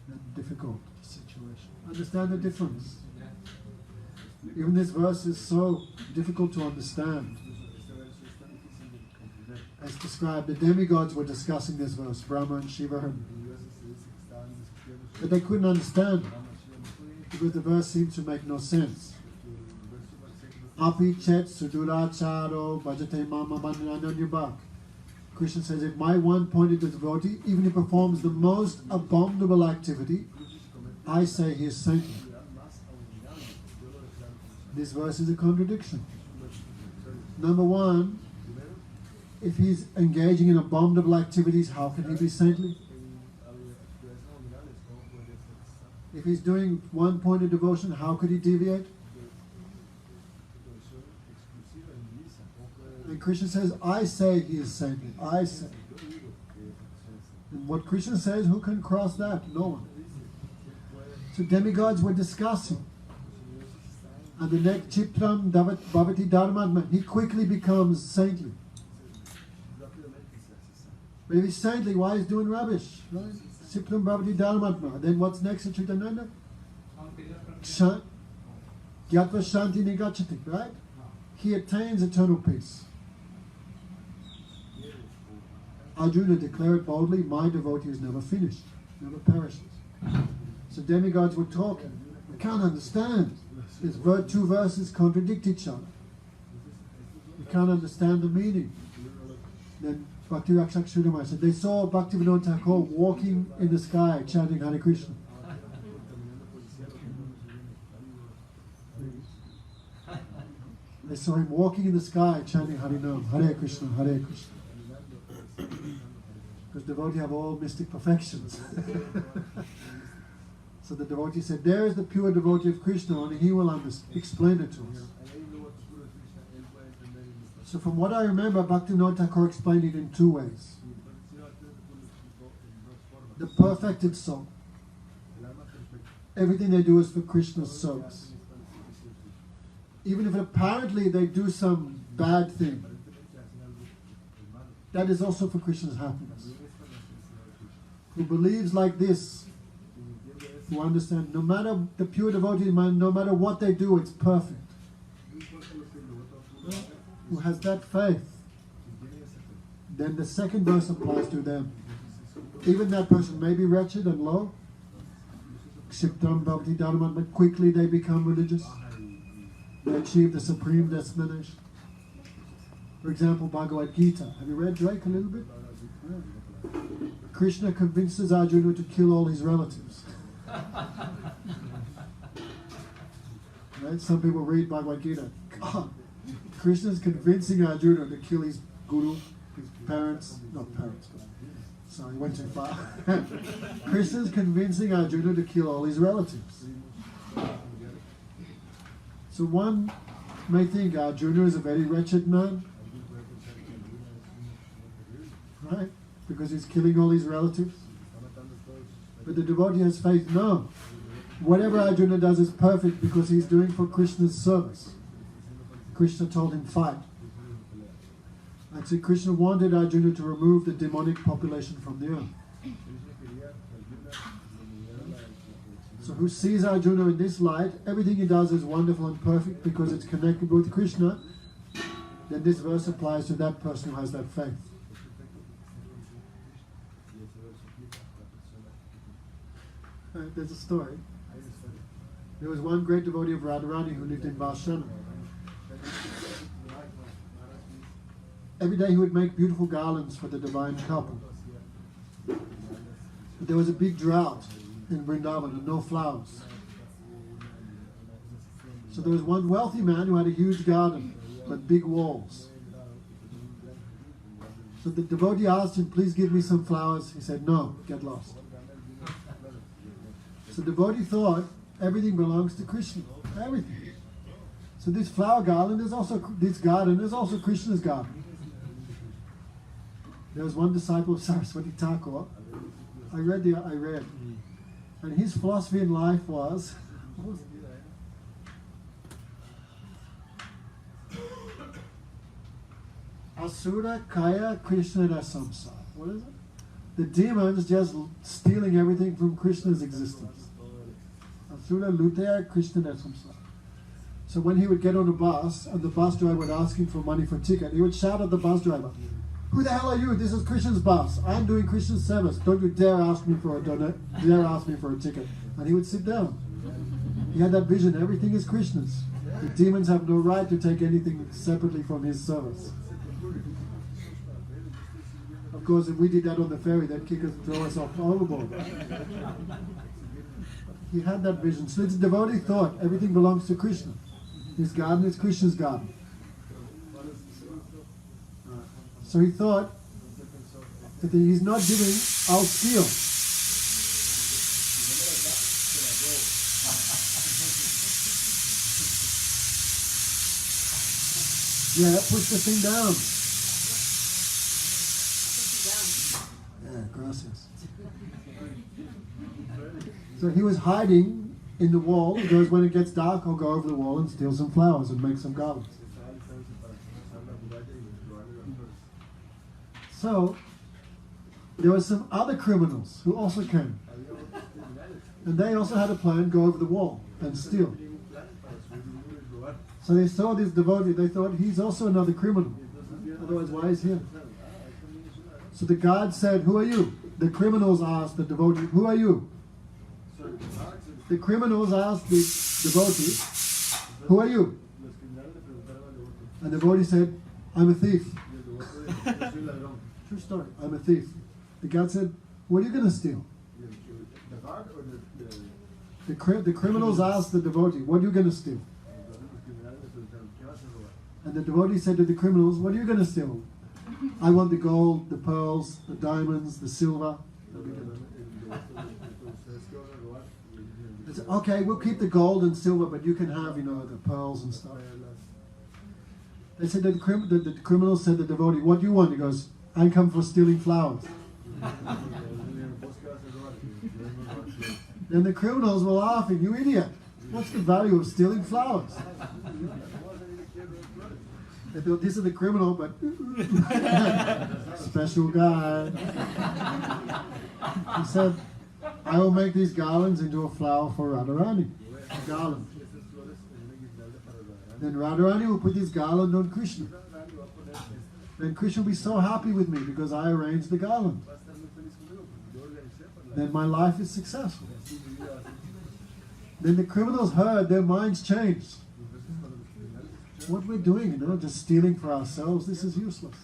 the difficult situation. Understand the difference. Even this verse is so difficult to understand. As described, the demigods were discussing this verse, Brahma and Shiva, but they couldn't understand it because the verse seemed to make no sense. Api chet suduracharo bhajate mama bandhananyabhak. Krishna says, if my one-pointed devotee, even if he performs the most abominable activity, I say he is saintly. This verse is a contradiction. Number one, if he's engaging in abominable activities, how can he be saintly? If he's doing one-pointed devotion, how could he deviate? And Krishna says, I say he is saintly. I say. And what Krishna says, who can cross that? No one. So demigods were discussing. And the next Chitram Bhavati Dharmatma, he quickly becomes saintly. But if he's saintly, why is he doing rubbish? Right? Chitram Bhavati Dharmatma. Then what's next in Chitananda? Gyatva Shanti Nigachati, right? He attains eternal peace. Arjuna declared boldly, my devotee is never finished, never perishes. So demigods were talking. We can't understand. These two verses contradict each other. We can't understand the meaning. Then Bhakti Rakshak Sridhamai said they saw Bhaktivinoda Thakur walking in the sky chanting Hare Krishna. They saw him walking in the sky chanting Hare Nam, Hare Krishna, Hare Krishna. Because devotees have all mystic perfections. So the devotee said, there is the pure devotee of Krishna, and he will explain it to us. So from what I remember, Bhaktivinoda Thakur explained it in two ways. The perfected soul. Everything they do is for Krishna's service. Even if apparently they do some bad thing, that is also for Krishna's happiness. Who believes like this, who understand, no matter the pure devotee, no matter what they do, it's perfect. Who has that faith, then the second verse applies to them. Even that person may be wretched and low, but quickly they become religious. They achieve the supreme destination. For example, Bhagavad Gita. Have you read Drake a little bit? Krishna convinces Arjuna to kill all his relatives. Right? Some people read Bhagavad Gita. God, Krishna is convincing Arjuna to kill his guru, his parents, not parents, but sorry, went too far. Krishna is convincing Arjuna to kill all his relatives. So one may think Arjuna is a very wretched man, right? Because he's killing all his relatives. But the devotee has faith. No. Whatever Arjuna does is perfect because he's doing for Krishna's service. Krishna told him, fight. And so Krishna wanted Arjuna to remove the demonic population from the earth. So who sees Arjuna in this light, everything he does is wonderful and perfect because it's connected with Krishna, then this verse applies to that person who has that faith. There's a story. There was one great devotee of Radharani who lived in Varshana. Every day he would make beautiful garlands for the divine couple. But there was a big drought in Vrindavan and no flowers. So there was one wealthy man who had a huge garden but big walls. So the devotee asked him, please give me some flowers. He said, no, get lost. So the devotee thought everything belongs to Krishna. Everything. So this flower garland is also, this garden is also Krishna's garden. There was one disciple of Saraswati Thakur. I read. And his philosophy in life was, Asura Kaya Krishna Rasamsa. What is it? The demons just stealing everything from Krishna's existence. Asura Lutaya Krishna Rasamsa. So So when he would get on a bus and the bus driver would ask him for money for a ticket, he would shout at the bus driver, "Who the hell are you? This is Krishna's bus. I'm doing Krishna's service. Don't you dare ask me for a ticket." And he would sit down. He had that vision. Everything is Krishna's. The demons have no right to take anything separately from his service. Of course, if we did that on the ferry, they'd kick us and throw us off overboard. He had that vision. So the devotee thought everything belongs to Krishna. His garden is Krishna's garden. So he thought, if he's not giving, I'll steal. Yeah, push the thing down. Yeah, gracias. So he was hiding in the wall because when it gets dark, I'll go over the wall and steal some flowers and make some garlands. So there were some other criminals who also came. And they also had a plan, go over the wall and steal. So they saw this devotee, they thought he's also another criminal. Otherwise, why is he here? So the guard said, "Who are you?" The criminals asked the devotee, "Who are you?" The criminals asked the devotee, "Who are you?" And the devotee said, "I'm a thief." True story, I'm a thief. The guard said, "What are you going to steal?" The criminals asked the devotee, "What are you going to steal?" And the devotee said to the criminals, "What are you going to steal?" "I want the gold, the pearls, the diamonds, the silver." They said, "Okay, we'll keep the gold and silver, but you can have, the pearls and stuff." They said, the criminals said to the devotee, "What do you want?" He goes, "I come for stealing flowers." Then the criminals were laughing, "You idiot! What's the value of stealing flowers?" They thought, this is the criminal, but special guy. He said, "I will make these garlands into a flower for Radharani." A garland. Then Radharani will put this garland on Krishna. Then Krishna will be so happy with me because I arranged the garland. Then my life is successful. Then the criminals heard, their minds changed. What we're doing, just stealing for ourselves, this is useless.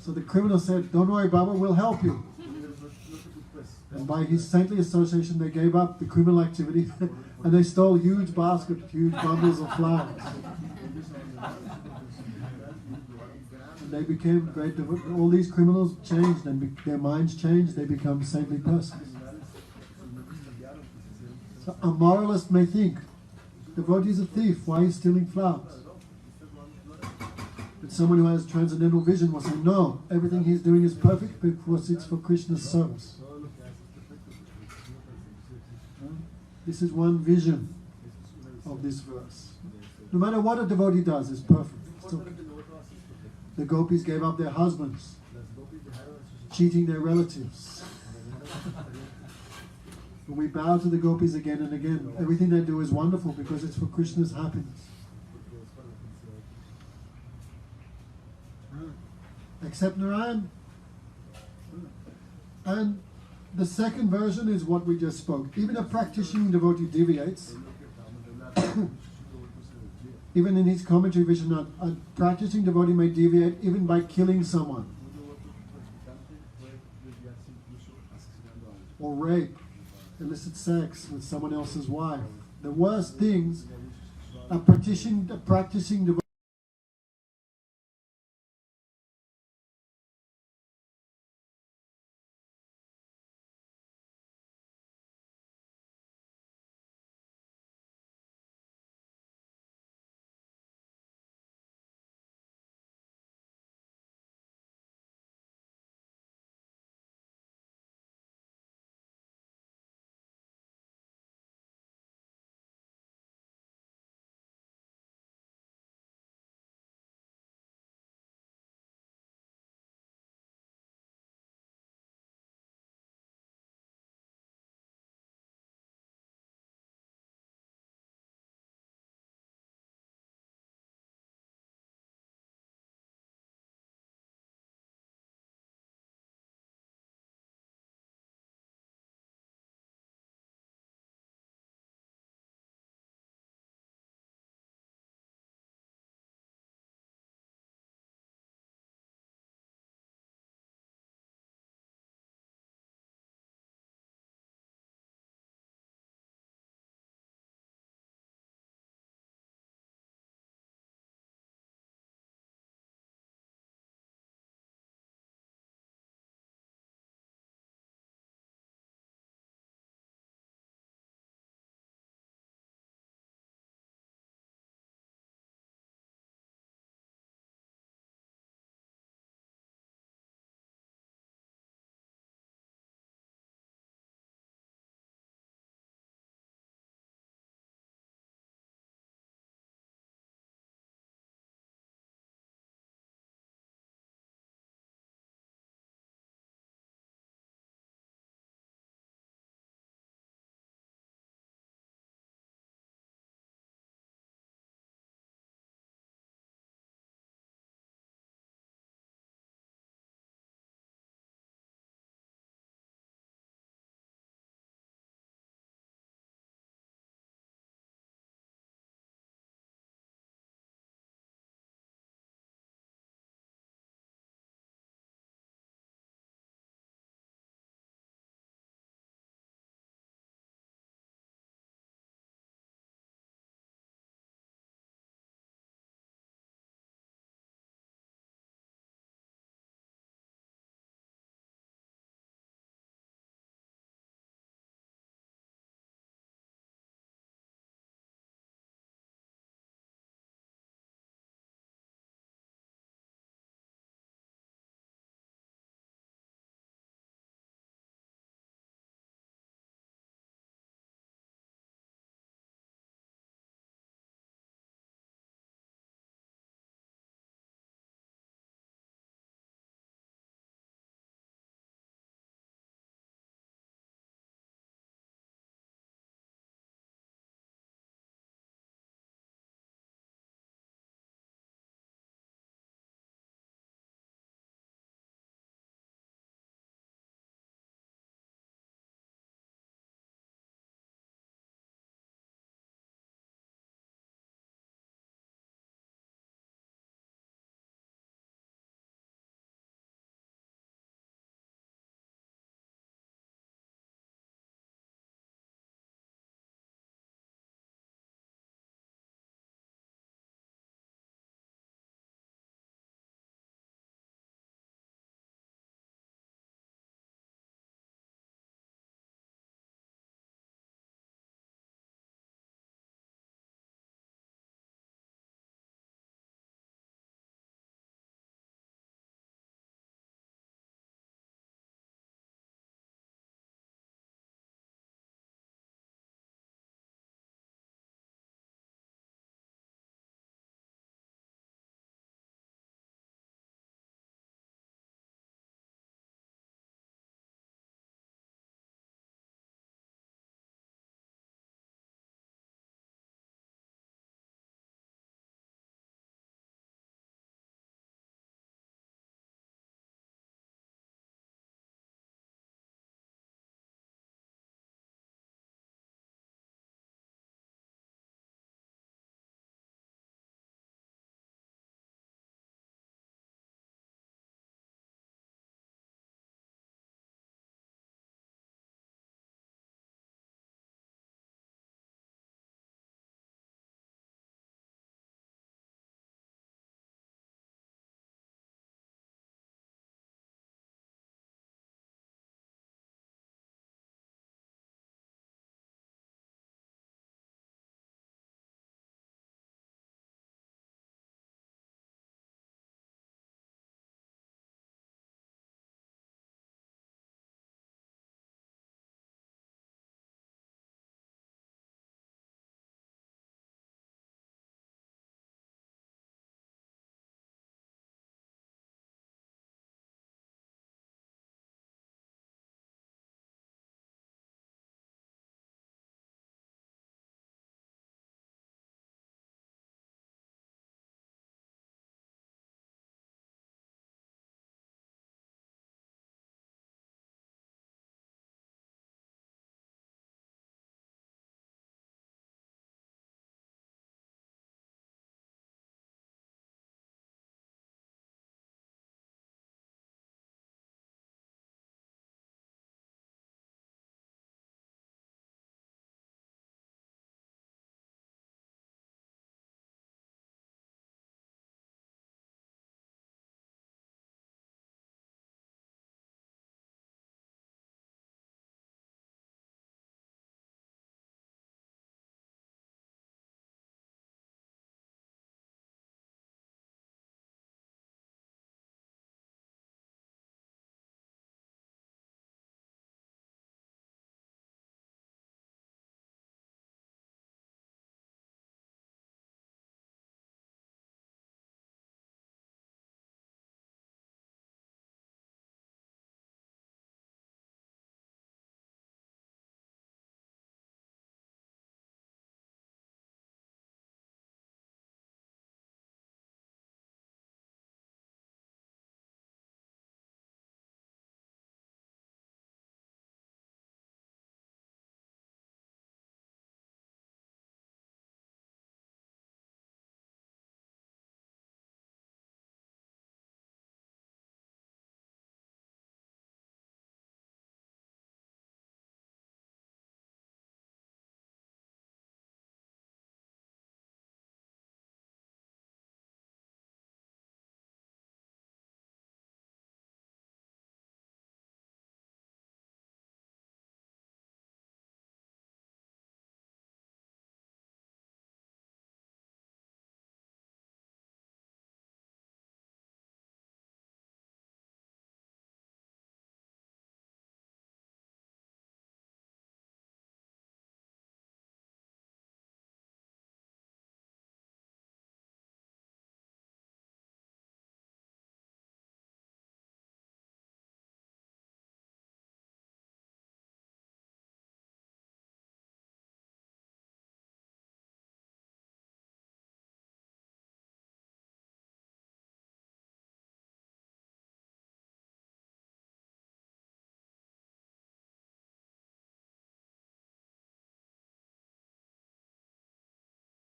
So the criminal said, "Don't worry, Baba, we'll help you." And by his saintly association, they gave up the criminal activity and they stole huge baskets, huge bundles of flowers. And they became great devotees. All these criminals changed and their minds changed, they become saintly persons. So a moralist may think, devotee is a thief, why is he stealing flowers? But someone who has transcendental vision will say, no, everything he's doing is perfect because it's for Krishna's service. This is one vision of this verse. No matter what a devotee does, it's perfect. It's okay. The gopis gave up their husbands, cheating their relatives. But we bow to the gopis again and again. Everything they do is wonderful because it's for Krishna's happiness. Except Narayan. And the second version is what we just spoke. Even a practicing devotee deviates. Even in his commentary, Vishwanath, a practicing devotee may deviate even by killing someone. Or rape, illicit sex with someone else's wife. The worst things a practicing devotee